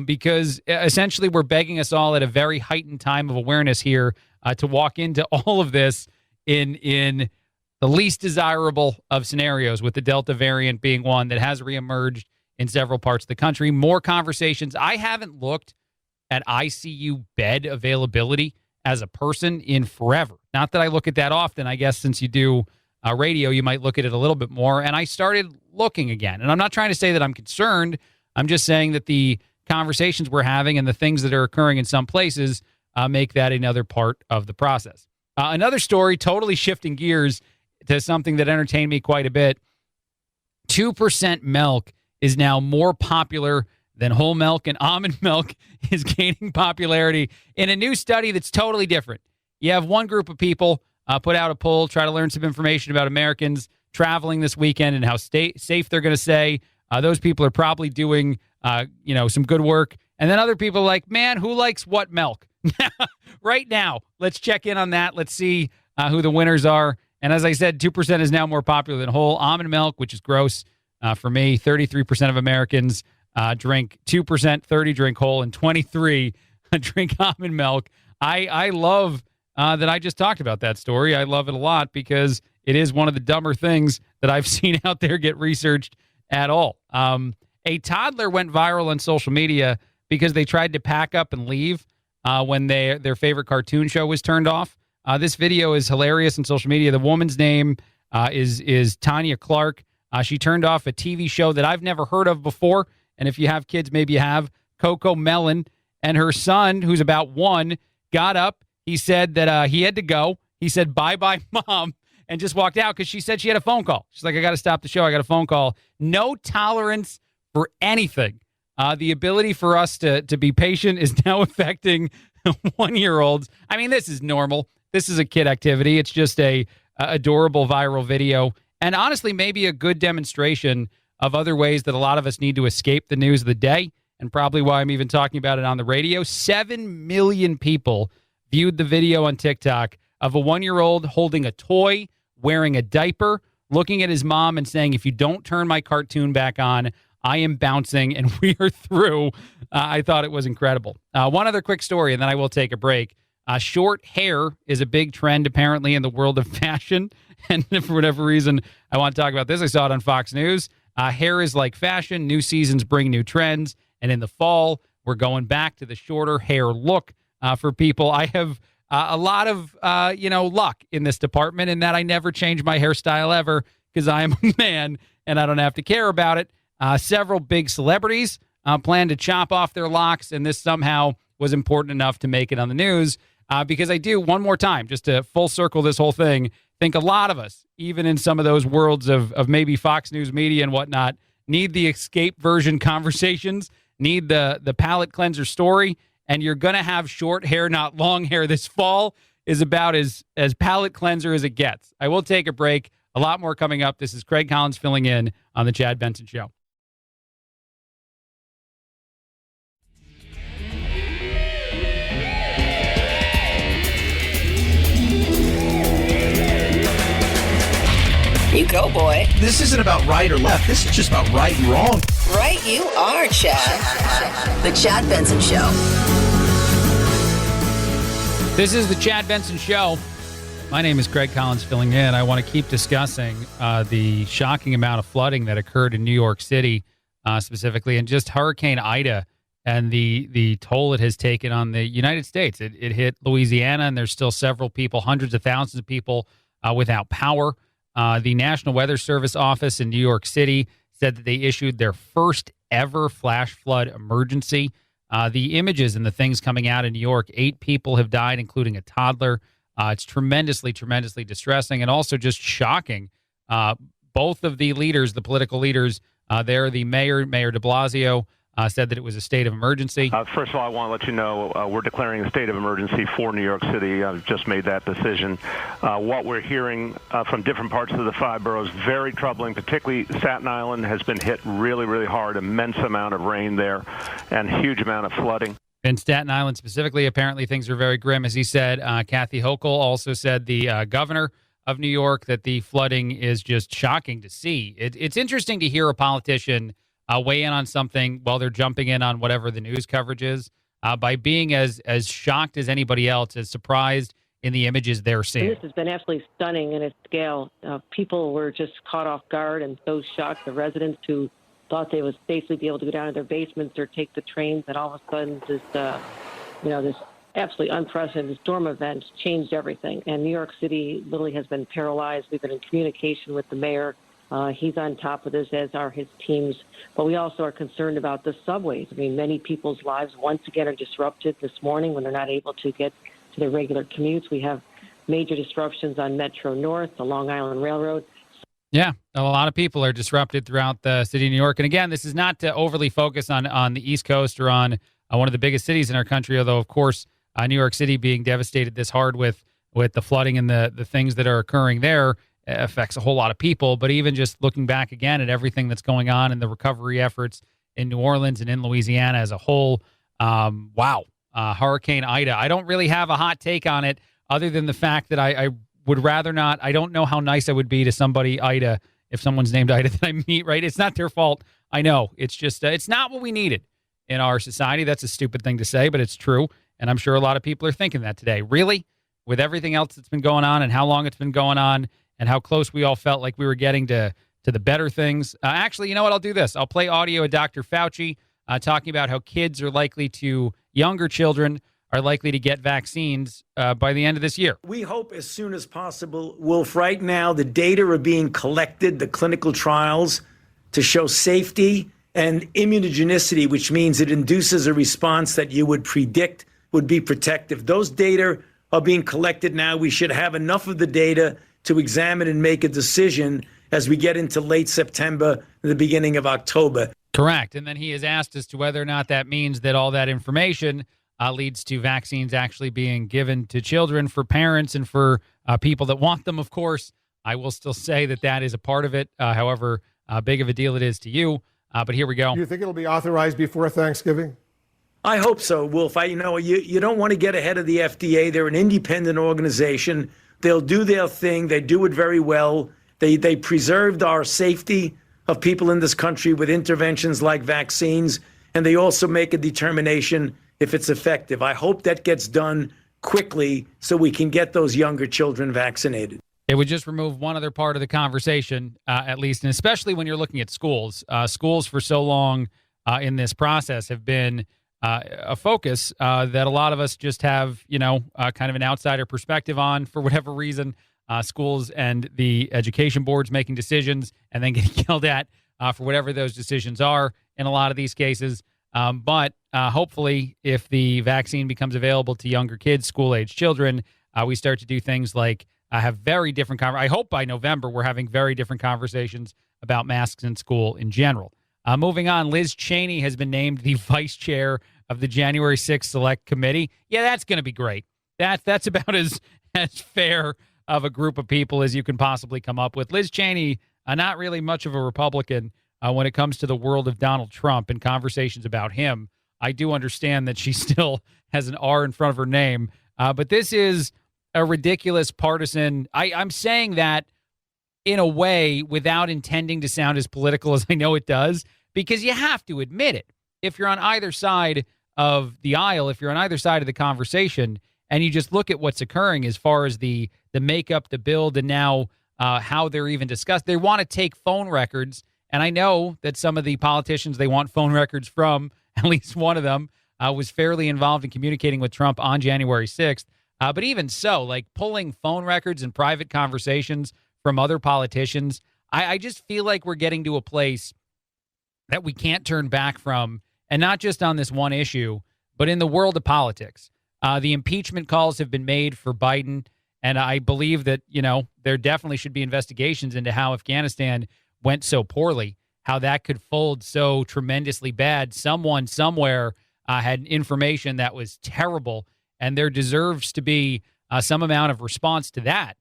because essentially we're begging us all at a very heightened time of awareness here to walk into all of this in the least desirable of scenarios, with the Delta variant being one that has reemerged in several parts of the country. More conversations. I haven't looked at ICU bed availability as a person in forever. Not that I look at that often. I guess since you do radio, you might look at it a little bit more. And I started looking again. And I'm not trying to say that I'm concerned. I'm just saying that the conversations we're having and the things that are occurring in some places make that another part of the process. Another story, totally shifting gears to something that entertained me quite a bit. 2% milk is now more popular than whole milk, and almond milk is gaining popularity in a new study that's totally different. You have one group of people put out a poll, try to learn some information about Americans traveling this weekend and how safe they're going to say. Those people are probably doing, some good work. And then other people are like, man, who likes what milk? Right now, let's check in on that. Let's see who the winners are. And as I said, 2% is now more popular than whole almond milk, which is gross for me. 33% of Americans drink 2%, 30% drink whole, and 23% drink almond milk. I love that I just talked about that story. I love it a lot because it is one of the dumber things that I've seen out there get researched at all. A toddler went viral on social media because they tried to pack up and leave when their favorite cartoon show was turned off. This video is hilarious on social media. The woman's name is Tanya Clark. She turned off a TV show that I've never heard of before. And if you have kids, maybe you have. Coco Melon. And her son, who's about 1, got up. He said that he had to go. He said, bye-bye, Mom, and just walked out because she said she had a phone call. She's like, I got to stop the show. I got a phone call. No tolerance for anything. The ability for us to be patient is now affecting 1-year-olds. I mean, this is normal. This is a kid activity. It's just a adorable viral video. And honestly, maybe a good demonstration of other ways that a lot of us need to escape the news of the day, and probably why I'm even talking about it on the radio. 7 million people viewed the video on TikTok of a 1-year-old holding a toy, wearing a diaper, looking at his mom and saying, if you don't turn my cartoon back on, I am bouncing, and we are through. I thought it was incredible. One other quick story, and then I will take a break. Short hair is a big trend, apparently, in the world of fashion. And for whatever reason, I want to talk about this. I saw it on Fox News. Hair is like fashion. New seasons bring new trends. And in the fall, we're going back to the shorter hair look for people. I have a lot of, luck in this department in that I never change my hairstyle ever because I am a man and I don't have to care about it. Several big celebrities plan to chop off their locks, and this somehow was important enough to make it on the news. Because I do, one more time, just to full circle this whole thing, think a lot of us, even in some of those worlds of maybe Fox News media and whatnot, need the escape version conversations, need the palate cleanser story, and you're going to have short hair, not long hair. This fall is about as palate cleanser as it gets. I will take a break. A lot more coming up. This is Craig Collins filling in on The Chad Benson Show. You go, boy. This isn't about right or left. This is just about right and wrong. Right you are, Chad. The Chad Benson Show. This is the Chad Benson Show. My name is Craig Collins filling in. I want to keep discussing the shocking amount of flooding that occurred in New York City specifically, and just Hurricane Ida and the toll it has taken on the United States. It hit Louisiana, and there's still several people, hundreds of thousands of people without power. The National Weather Service office in New York City said that they issued their first ever flash flood emergency. The images and the things coming out in New York, 8 people have died, including a toddler. It's tremendously, tremendously distressing and also just shocking. Both of the leaders, the political leaders there, the Mayor de Blasio, said that it was a state of emergency. First of all, I want to let you know we're declaring a state of emergency for New York City. I've just made that decision. What we're hearing from different parts of the 5 boroughs, very troubling, particularly Staten Island has been hit really, really hard. Immense amount of rain there and huge amount of flooding. In Staten Island specifically, apparently things are very grim. As he said, Kathy Hochul also said, the governor of New York, that the flooding is just shocking to see. It's interesting to hear a politician weigh in on something while they're jumping in on whatever the news coverage is, by being as shocked as anybody else, as surprised in the images they're seeing. This has been absolutely stunning in its scale. People were just caught off guard and so shocked. The residents who thought they would safely be able to go down to their basements or take the trains, and all of a sudden this absolutely unprecedented storm event changed everything. And New York City literally has been paralyzed. We've been in communication with the mayor. He's on top of this, as are his teams. But we also are concerned about the subways. I mean, many people's lives once again are disrupted this morning when they're not able to get to their regular commutes. We have major disruptions on Metro North, the Long Island Railroad. Yeah, a lot of people are disrupted throughout the city of New York. And again, this is not to overly focus on the East Coast or on one of the biggest cities in our country, although, of course, New York City being devastated this hard with the flooding and the things that are occurring there affects a whole lot of people. But even just looking back again at everything that's going on and the recovery efforts in New Orleans and in Louisiana as a whole, Hurricane Ida. I don't really have a hot take on it other than the fact that I would rather not. I don't know how nice I would be to somebody, Ida, if someone's named Ida that I meet, right? It's not their fault. I know. It's just, it's not what we needed in our society. That's a stupid thing to say, but it's true. And I'm sure a lot of people are thinking that today. Really? With everything else that's been going on and how long it's been going on and how close we all felt like we were getting to the better things. Actually, you know what? I'll do this. I'll play audio of Dr. Fauci talking about how younger children are likely to get vaccines by the end of this year. We hope as soon as possible, Wolf. Right now, the data are being collected, the clinical trials, to show safety and immunogenicity, which means it induces a response that you would predict would be protective. Those data are being collected now. We should have enough of the data to examine and make a decision as we get into late September, the beginning of October. Correct. And then he is asked as to whether or not that means that all that information leads to vaccines actually being given to children for parents and for people that want them, of course. I will still say that is a part of it, however big of a deal it is to you. But here we go. Do you think it'll be authorized before Thanksgiving? I hope so, Wolf. You don't want to get ahead of the FDA. They're an independent organization. They'll do their thing. They do it very well. They preserved our safety of people in this country with interventions like vaccines, and they also make a determination if it's effective. I hope that gets done quickly so we can get those younger children vaccinated. It would just remove one other part of the conversation, at least, and especially when you're looking at schools. Schools for so long in this process have been a focus that a lot of us just have, kind of an outsider perspective on for whatever reason. Schools and the education boards making decisions and then getting yelled at for whatever those decisions are in a lot of these cases. But hopefully, if the vaccine becomes available to younger kids, school-age children, we start to do things like have very different I hope by November we're having very different conversations about masks in school in general. Moving on, Liz Cheney has been named the vice chair of the January 6th Select Committee. Yeah, that's going to be great. That's about as fair of a group of people as you can possibly come up with. Liz Cheney, not really much of a Republican when it comes to the world of Donald Trump and conversations about him. I do understand that she still has an R in front of her name, but this is a ridiculous partisan. I'm saying that in a way without intending to sound as political as I know it does, because you have to admit it. If you're on either side of the aisle, if you're on either side of the conversation, and you just look at what's occurring as far as the makeup, the build, and now how they're even discussed, they want to take phone records. And I know that some of the politicians they want phone records from, at least one of them, was fairly involved in communicating with Trump on January 6th. But even so, like pulling phone records and private conversations from other politicians, I just feel like we're getting to a place that we can't turn back from, and not just on this one issue, but in the world of politics. The impeachment calls have been made for Biden, and I believe that, there definitely should be investigations into how Afghanistan went so poorly, how that could fold so tremendously bad. Someone somewhere had information that was terrible, and there deserves to be some amount of response to that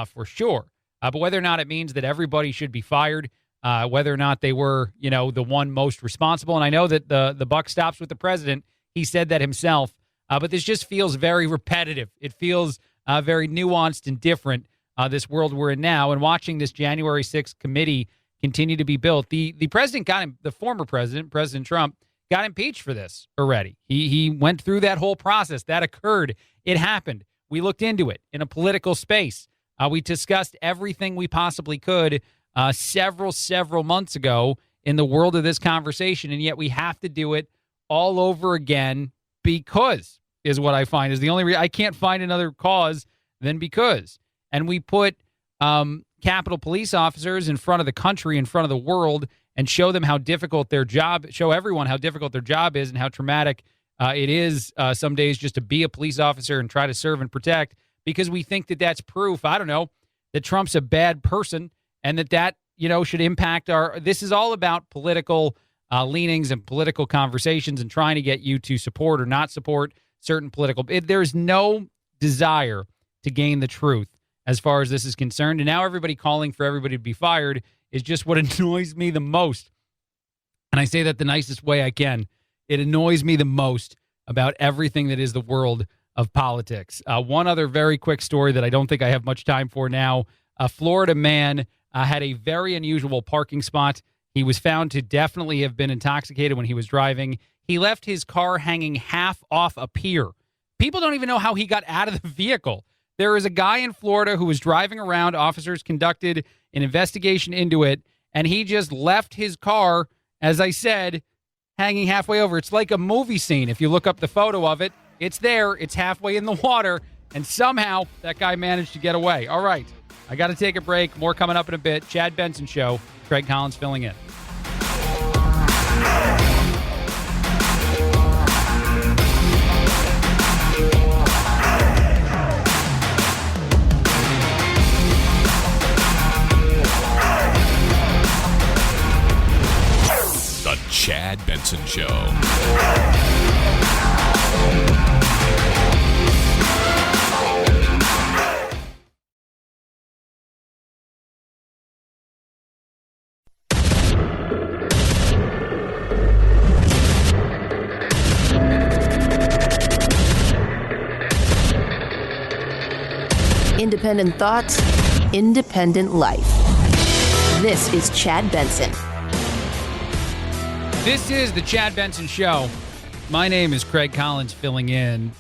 for sure. But whether or not it means that everybody should be fired, whether or not they were, the one most responsible. And I know that the buck stops with the president. He said that himself. But this just feels very repetitive. It feels very nuanced and different, this world we're in now. And watching this January 6th committee continue to be built, the president the former president, President Trump, got impeached for this already. He went through that whole process. That occurred. It happened. We looked into it in a political space. We discussed everything we possibly could several months ago in the world of this conversation, and yet we have to do it all over again because is what I find is the only I can't find another cause than because. And we put Capitol police officers in front of the country, in front of the world, and show them how difficult their job, show everyone how difficult their job is and how traumatic it is some days just to be a police officer and try to serve and protect, because we think that that's proof, I don't know, that Trump's a bad person and that should impact this is all about political leanings and political conversations and trying to get you to support or not support certain political. There's no desire to gain the truth as far as this is concerned. And now everybody calling for everybody to be fired is just what annoys me the most. And I say that the nicest way I can. It annoys me the most about everything that is the world of politics. One other very quick story that I don't think I have much time for now. A Florida man had a very unusual parking spot. He was found to definitely have been intoxicated when he was driving. He left his car hanging half off a pier. People don't even know how he got out of the vehicle. There is a guy in Florida who was driving around. Officers conducted an investigation into it, and he just left his car, as I said, hanging halfway over. It's like a movie scene. If you look up the photo of it, it's there. It's halfway in the water, and somehow that guy managed to get away. All right, I got to take a break. More coming up in a bit. Chad Benson Show. Craig Collins filling in. The Chad Benson Show. Independent thoughts, independent life. This is Chad Benson. This is the Chad Benson Show. My name is Craig Collins filling in.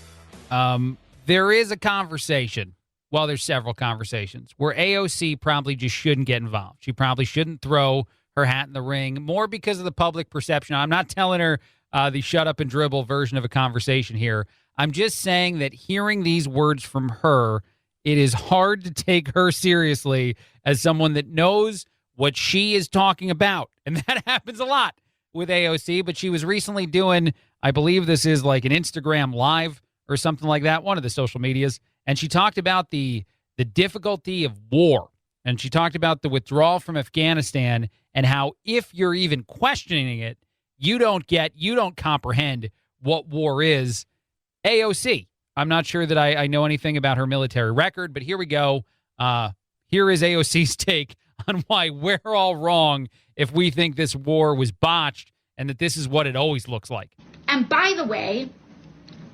There is a conversation, well, there's several conversations, where AOC probably just shouldn't get involved. She probably shouldn't throw her hat in the ring, more because of the public perception. I'm not telling her the shut up and dribble version of a conversation here. I'm just saying that hearing these words from her, it is hard to take her seriously as someone that knows what she is talking about. And that happens a lot with AOC, but she was recently doing, I believe this is like an Instagram Live or something like that, one of the social medias, and she talked about the difficulty of war, and she talked about the withdrawal from Afghanistan and how if you're even questioning it, you don't comprehend what war is. AOC, I'm not sure that I know anything about her military record, but here we go. Here is AOC's take on why we're all wrong if we think this war was botched and that this is what it always looks like. And by the way,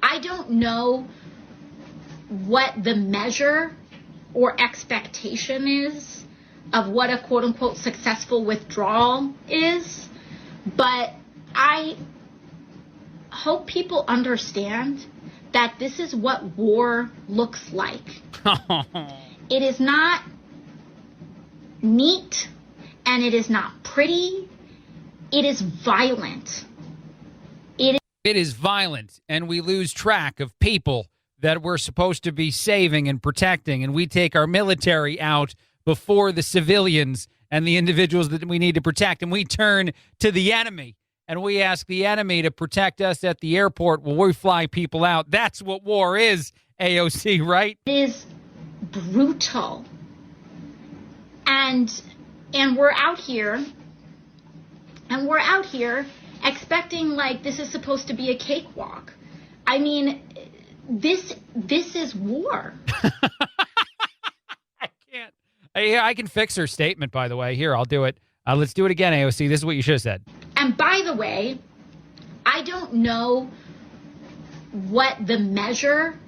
I don't know what the measure or expectation is of what a quote-unquote successful withdrawal is, but I hope people understand that this is what war looks like. It is not neat, and it is not pretty. It is violent. It is violent, and we lose track of people that we're supposed to be saving and protecting, and we take our military out before the civilians and the individuals that we need to protect, and we turn to the enemy, and we ask the enemy to protect us at the airport while we fly people out. That's what war is, AOC, right? It is brutal. And we're out here expecting like this is supposed to be a cakewalk. I mean, this is war. I can't. I can fix her statement, by the way. Here, I'll do it. Let's do it again, AOC. This is what you should have said. And by the way, I don't know what the measure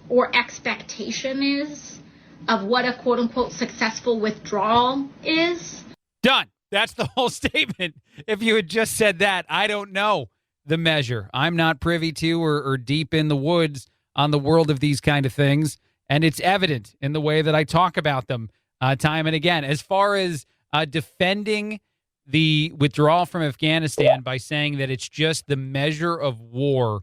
or expectation is of what a quote-unquote successful withdrawal is. Done. That's the whole statement. If you had just said that, I don't know the measure. I'm not privy to or deep in the woods on the world of these kind of things, and it's evident in the way that I talk about them time and again. As far as defending the withdrawal from Afghanistan by saying that it's just the measure of war,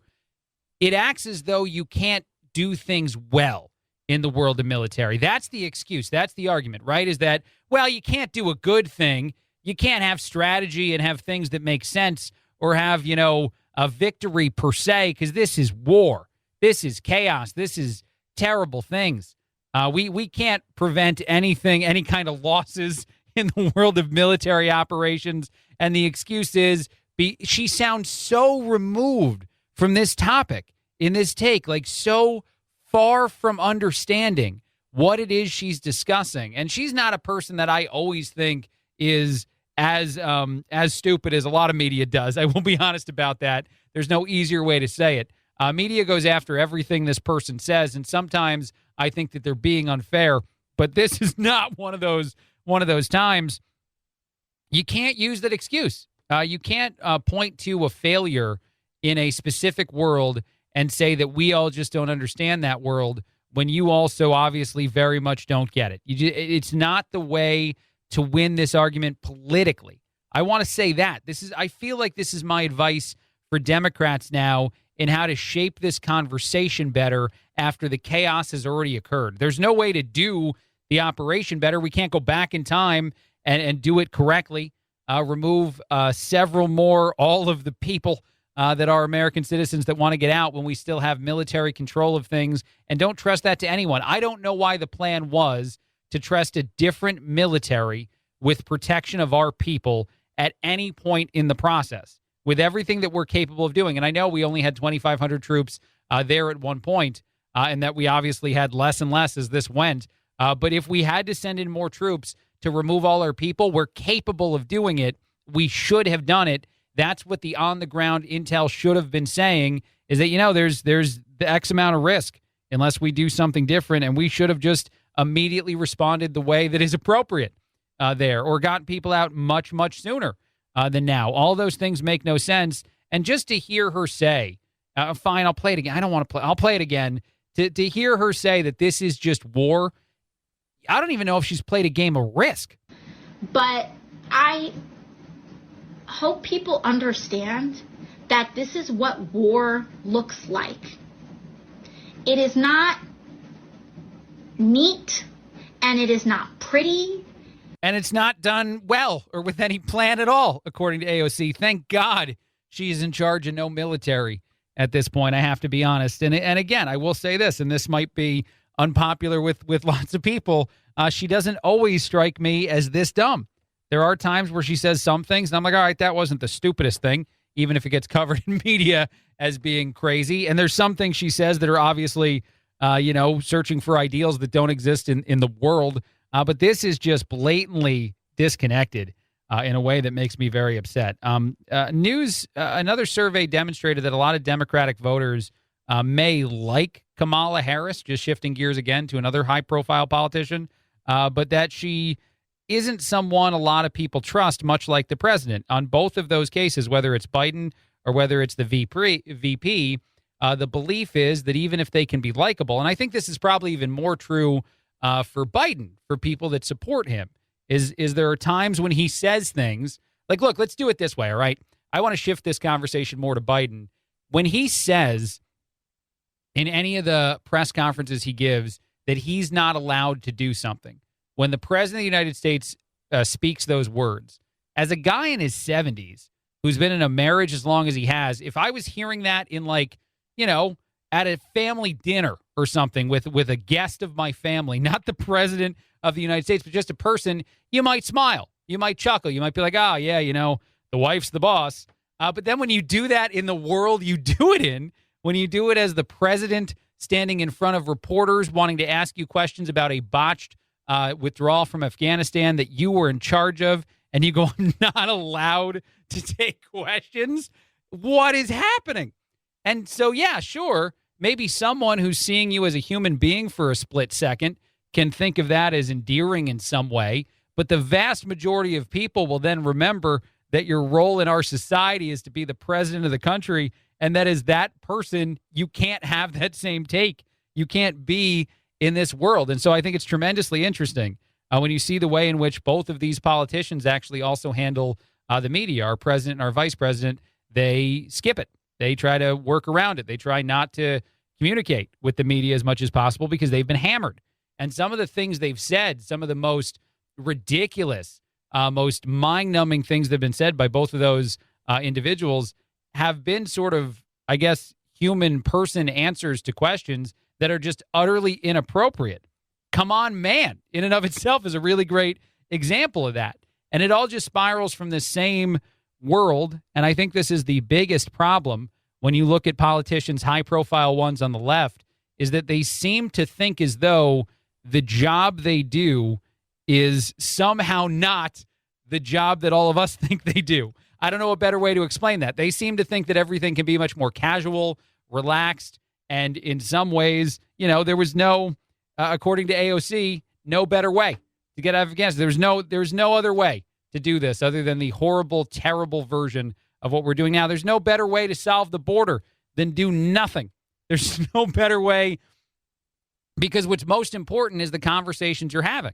it acts as though you can't do things well in the world of military. That's the excuse. That's the argument, right? Is that, well, you can't do a good thing. You can't have strategy and have things that make sense or have, a victory per se, because this is war. This is chaos. This is terrible things. We can't prevent anything, any kind of losses in the world of military operations. And the excuse is she sounds so removed from this topic in this take, like so far from understanding what it is she's discussing. And she's not a person that I always think is as stupid as a lot of media does. I will be honest about that. There's no easier way to say it. Media goes after everything this person says, and sometimes I think that they're being unfair. But this is not one of those times. You can't use that excuse. You can't point to a failure in a specific world and say that we all just don't understand that world when you also obviously very much don't get it. It's not the way to win this argument politically. I want to say that. I feel like this is my advice for Democrats now in how to shape this conversation better after the chaos has already occurred. There's no way to do the operation better. We can't go back in time and do it correctly, remove several more, all of the people that are American citizens that want to get out when we still have military control of things, and don't trust that to anyone. I don't know why the plan was to trust a different military with protection of our people at any point in the process, with everything that we're capable of doing. And I know we only had 2,500 troops there at one point, and that we obviously had less and less as this went. But if we had to send in more troops to remove all our people, we're capable of doing it. We should have done it. That's what the on-the-ground intel should have been saying, is that, there's the X amount of risk unless we do something different, and we should have just immediately responded the way that is appropriate there, or gotten people out much, much sooner than now. All those things make no sense. And just to hear her say, fine, I'll play it again. I don't want to play. I'll play it again. To hear her say that this is just war, I don't even know if she's played a game of Risk. But I hope people understand that this is what war looks like. It is not neat, and it is not pretty. And it's not done well or with any plan at all, according to AOC. Thank God she is in charge of no military at this point, I have to be honest. And again, I will say this, and this might be unpopular with lots of people. She doesn't always strike me as this dumb. There are times where she says some things, and I'm like, all right, that wasn't the stupidest thing, even if it gets covered in media as being crazy. And there's some things she says that are obviously, searching for ideals that don't exist in the world. But this is just blatantly disconnected in a way that makes me very upset. Another survey demonstrated that a lot of Democratic voters may like Kamala Harris, just shifting gears again to another high-profile politician, but that she isn't someone a lot of people trust, much like the president. On both of those cases, whether it's Biden or whether it's the VP, the belief is that even if they can be likable, and I think this is probably even more true for Biden, for people that support him, is there are times when he says things like, look, let's do it this way, all right? I want to shift this conversation more to Biden. When he says in any of the press conferences he gives that he's not allowed to do something, when the president of the United States speaks those words, as a guy in his 70s who's been in a marriage as long as he has, if I was hearing that in at a family dinner or something with a guest of my family, not the president of the United States, but just a person, you might smile. You might chuckle. You might be like, oh, yeah, the wife's the boss. But then when you do that in the world you do it in, when you do it as the president standing in front of reporters wanting to ask you questions about a botched withdrawal from Afghanistan that you were in charge of, and you go, I'm not allowed to take questions, what is happening? And so, yeah, sure, maybe someone who's seeing you as a human being for a split second can think of that as endearing in some way, but the vast majority of people will then remember that your role in our society is to be the president of the country, and that as that person, you can't have that same take. You can't be in this world. And so I think it's tremendously interesting when you see the way in which both of these politicians actually also handle the media. Our president and our vice president, they skip it. They try to work around it. They try not to, communicate with the media as much as possible because they've been hammered. And some of the things they've said, some of the most ridiculous, most mind-numbing things that have been said by both of those individuals have been sort of, I guess, human person answers to questions that are just utterly inappropriate. Come on, man, in and of itself is a really great example of that. And it all just spirals from the same world. And I think this is the biggest problem when you look at politicians, high-profile ones on the left, is that they seem to think as though the job they do is somehow not the job that all of us think they do. I don't know a better way to explain that. They seem to think that everything can be much more casual, relaxed, and in some ways, there was no, according to AOC, no better way to get out of Afghanistan. There's no other way to do this other than the horrible, terrible version of what we're doing now. There's no better way to solve the border than do nothing. There's no better way, because what's most important is the conversations you're having,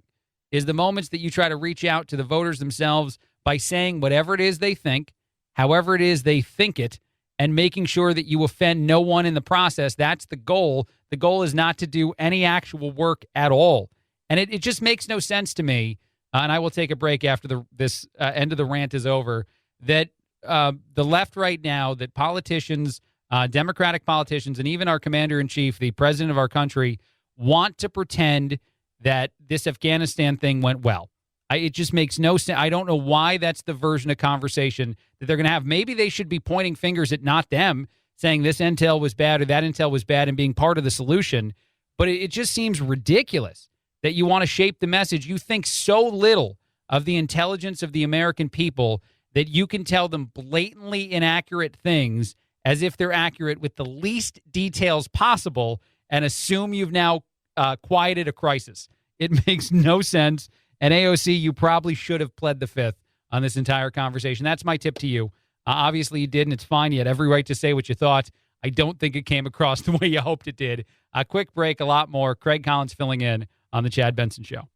is the moments that you try to reach out to the voters themselves by saying whatever it is they think, however it is they think it, and making sure that you offend no one in the process. That's the goal. The goal is not to do any actual work at all. And it just makes no sense to me, and I will take a break after this end of the rant is over, that the left right now, that politicians, Democratic politicians, and even our commander-in-chief, the president of our country, want to pretend that this Afghanistan thing went well. It just makes no sense. I don't know why that's the version of conversation that they're going to have. Maybe they should be pointing fingers at not them, saying this intel was bad or that intel was bad and being part of the solution. But it just seems ridiculous that you want to shape the message. You think so little of the intelligence of the American people that you can tell them blatantly inaccurate things as if they're accurate with the least details possible and assume you've now quieted a crisis. It makes no sense. And AOC, you probably should have pled the fifth on this entire conversation. That's my tip to you. Obviously, you did, and it's fine. You had every right to say what you thought. I don't think it came across the way you hoped it did. A quick break, a lot more. Craig Collins filling in on The Chad Benson Show.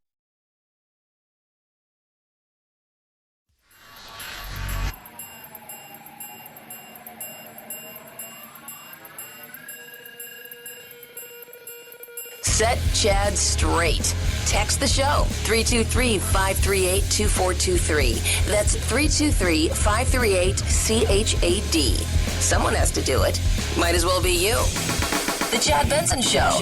Set Chad straight. Text the show, 323-538-2423. That's 323-538-CHAD. Someone has to do it. Might as well be you. The Chad Benson Show.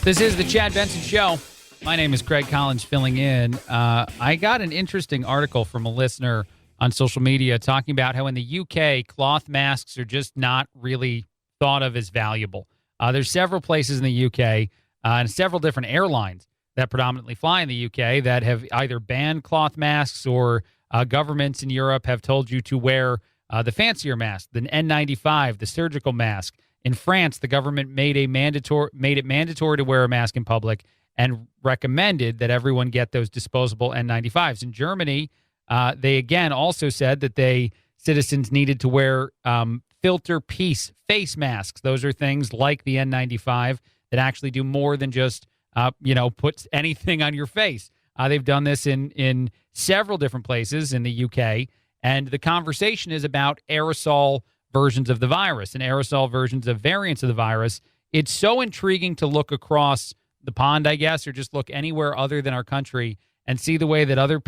This is The Chad Benson Show. My name is Craig Collins filling in. I got an interesting article from a listener on social media talking about how in the UK, cloth masks are just not really thought of as valuable. There's several places in the UK and several different airlines that predominantly fly in the UK that have either banned cloth masks or governments in Europe have told you to wear the fancier mask, the N95, the surgical mask. In France, the government made it mandatory to wear a mask in public and recommended that everyone get those disposable N95s. In Germany, they again also said that citizens needed to wear filter piece face masks. Those are things like the N95 that actually do more than just, put anything on your face. They've done this in several different places in the UK. And the conversation is about aerosol versions of the virus and aerosol versions of variants of the virus. It's so intriguing to look across the pond, I guess, or just look anywhere other than our country and see the way that other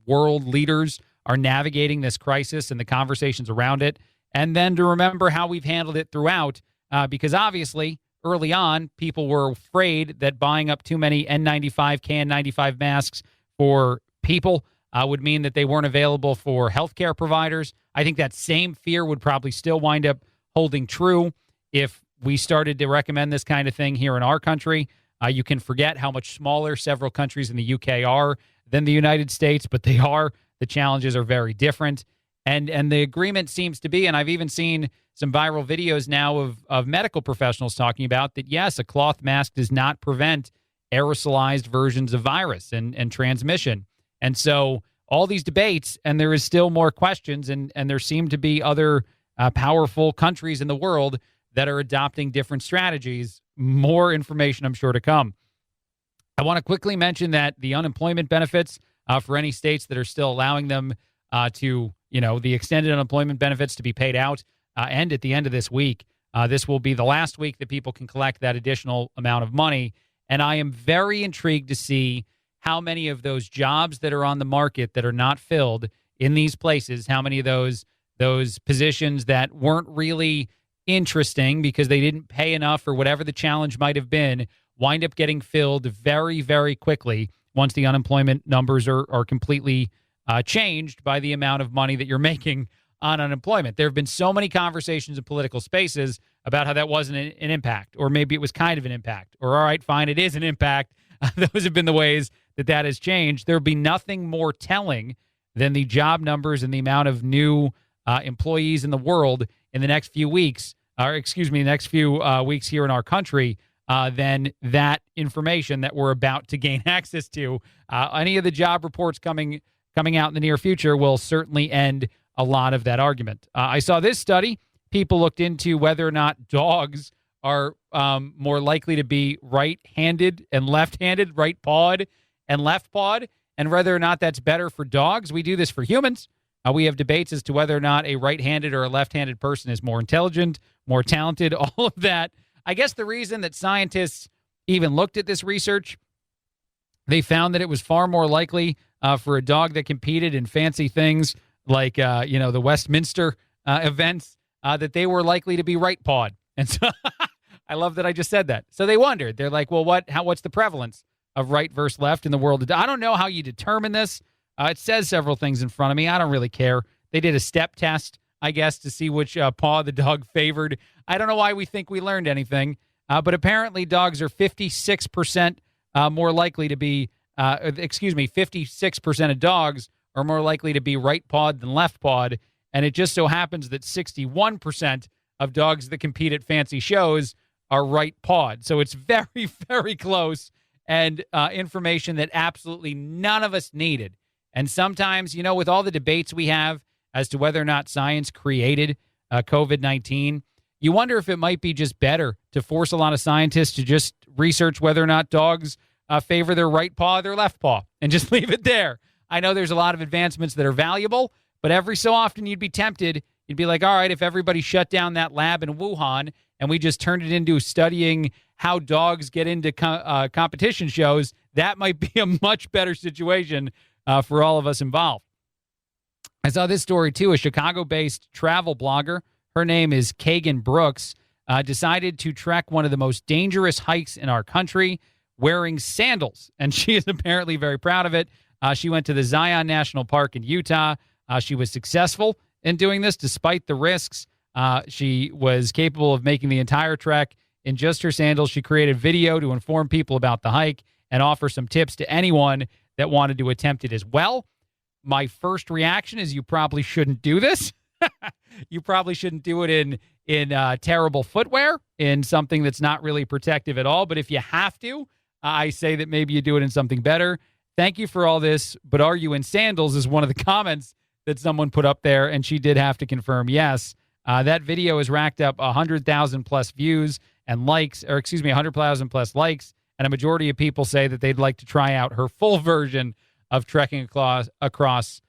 world leaders are navigating this crisis and the conversations around it, and then to remember how we've handled it throughout, because obviously early on people were afraid that buying up too many N95, KN95 masks for people would mean that they weren't available for healthcare providers. I think that same fear would probably still wind up holding true if we started to recommend this kind of thing here in our country. You can forget how much smaller several countries in the UK are than the United States, but they are. The challenges are very different. And the agreement seems to be, and I've even seen some viral videos now of medical professionals talking about that, yes, a cloth mask does not prevent aerosolized versions of virus and transmission. And so all these debates, and there is still more questions, and there seem to be other powerful countries in the world that are adopting different strategies. More information, I'm sure, to come. I want to quickly mention that the unemployment benefits for any states that are still allowing them the extended unemployment benefits to be paid out end at the end of this week. This will be the last week that people can collect that additional amount of money. And I am very intrigued to see how many of those jobs that are on the market that are not filled in these places, how many of those positions that weren't really interesting because they didn't pay enough or whatever the challenge might have been, wind up getting filled very, very quickly once the unemployment numbers are completely changed by the amount of money that you're making on unemployment. There have been so many conversations in political spaces about how that wasn't an impact, or maybe it was kind of an impact, or all right, fine, it is an impact. Those have been the ways that has changed. There'll be nothing more telling than the job numbers and the amount of new employees in the world in the next few weeks, next few weeks here in our country, than that information that we're about to gain access to. Any of the job reports coming out in the near future will certainly end a lot of that argument. I saw this study. People looked into whether or not dogs are more likely to be right-handed and left-handed, right-pawed and left-pawed, and whether or not that's better for dogs. We do this for humans. We have debates as to whether or not a right-handed or a left-handed person is more intelligent, more talented, all of that. I guess the reason that scientists even looked at this research, they found that it was far more likely for a dog that competed in fancy things like, the Westminster events, that they were likely to be right-pawed. And so I love that I just said that. So they wondered. They're like, well, what's the prevalence of right versus left in the world? I don't know how you determine this. It says several things in front of me. I don't really care. They did a step test, I guess, to see which paw the dog favored. I don't know why we think we learned anything, but apparently dogs are 56% more likely to be, 56% of dogs are more likely to be right-pawed than left-pawed, and it just so happens that 61% of dogs that compete at fancy shows are right-pawed. So it's very, very close, and information that absolutely none of us needed. And sometimes, with all the debates we have as to whether or not science created COVID-19, you wonder if it might be just better to force a lot of scientists to just research whether or not dogs favor their right paw or their left paw and just leave it there. I know there's a lot of advancements that are valuable, but every so often you'd be tempted. You'd be like, all right, if everybody shut down that lab in Wuhan and we just turned it into studying how dogs get into competition shows, that might be a much better situation for all of us involved. I saw this story, too. A Chicago-based travel blogger, her name is Kagan Brooks, decided to trek one of the most dangerous hikes in our country wearing sandals, and she is apparently very proud of it. She went to the Zion National Park in Utah. She was successful in doing this despite the risks. She was capable of making the entire trek in just her sandals. She created video to inform people about the hike and offer some tips to anyone that wanted to attempt it as well. My first reaction is you probably shouldn't do this. You probably shouldn't do it in terrible footwear, in something that's not really protective at all. But if you have to, I say that maybe you do it in something better. Thank you for all this, but are you in sandals is one of the comments that someone put up there, and she did have to confirm yes. That video has racked up 100,000 plus views and likes, 100,000 plus likes, and a majority of people say that they'd like to try out her full version of trekking across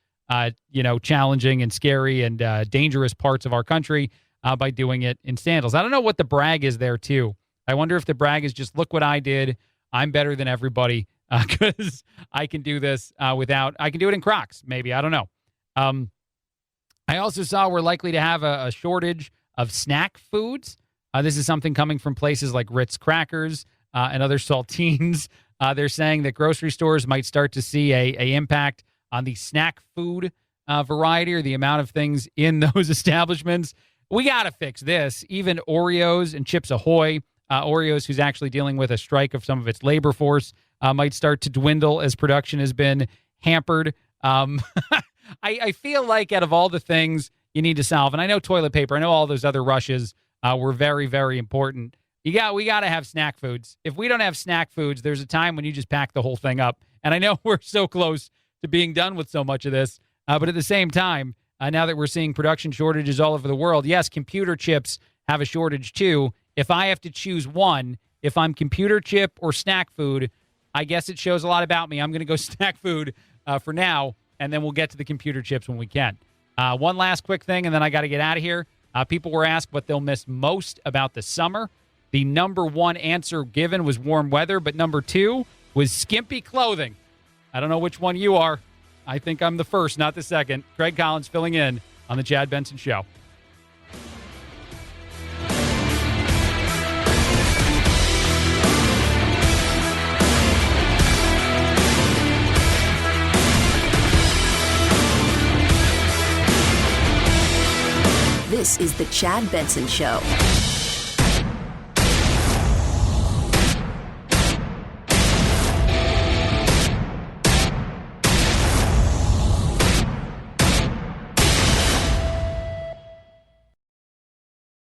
challenging and scary and dangerous parts of our country by doing it in sandals. I don't know what the brag is there, too. I wonder if the brag is just, look what I did. I'm better than everybody because I can do this I can do it in Crocs, maybe. I don't know. I also saw we're likely to have a shortage of snack foods. This is something coming from places like Ritz Crackers and other saltines. They're saying that grocery stores might start to see a impact on the snack food variety or the amount of things in those establishments. We got to fix this. Even Oreos and Chips Ahoy, Oreos, who's actually dealing with a strike of some of its labor force, might start to dwindle as production has been hampered. I feel like out of all the things you need to solve, and I know toilet paper, I know all those other rushes were very, very important. We got to have snack foods. If we don't have snack foods, there's a time when you just pack the whole thing up. And I know we're so close to being done with so much of this, but at the same time, now that we're seeing production shortages all over the world, yes, computer chips have a shortage too. If I have to choose one, if I'm computer chip or snack food, I guess it shows a lot about me. I'm going to go snack food for now, and then we'll get to the computer chips when we can. One last quick thing, and then I got to get out of here. People were asked what they'll miss most about the summer. The number one answer given was warm weather, but number two was skimpy clothing. I don't know which one you are. I think I'm the first, not the second. Craig Collins filling in on the Chad Benson Show. This is the Chad Benson Show.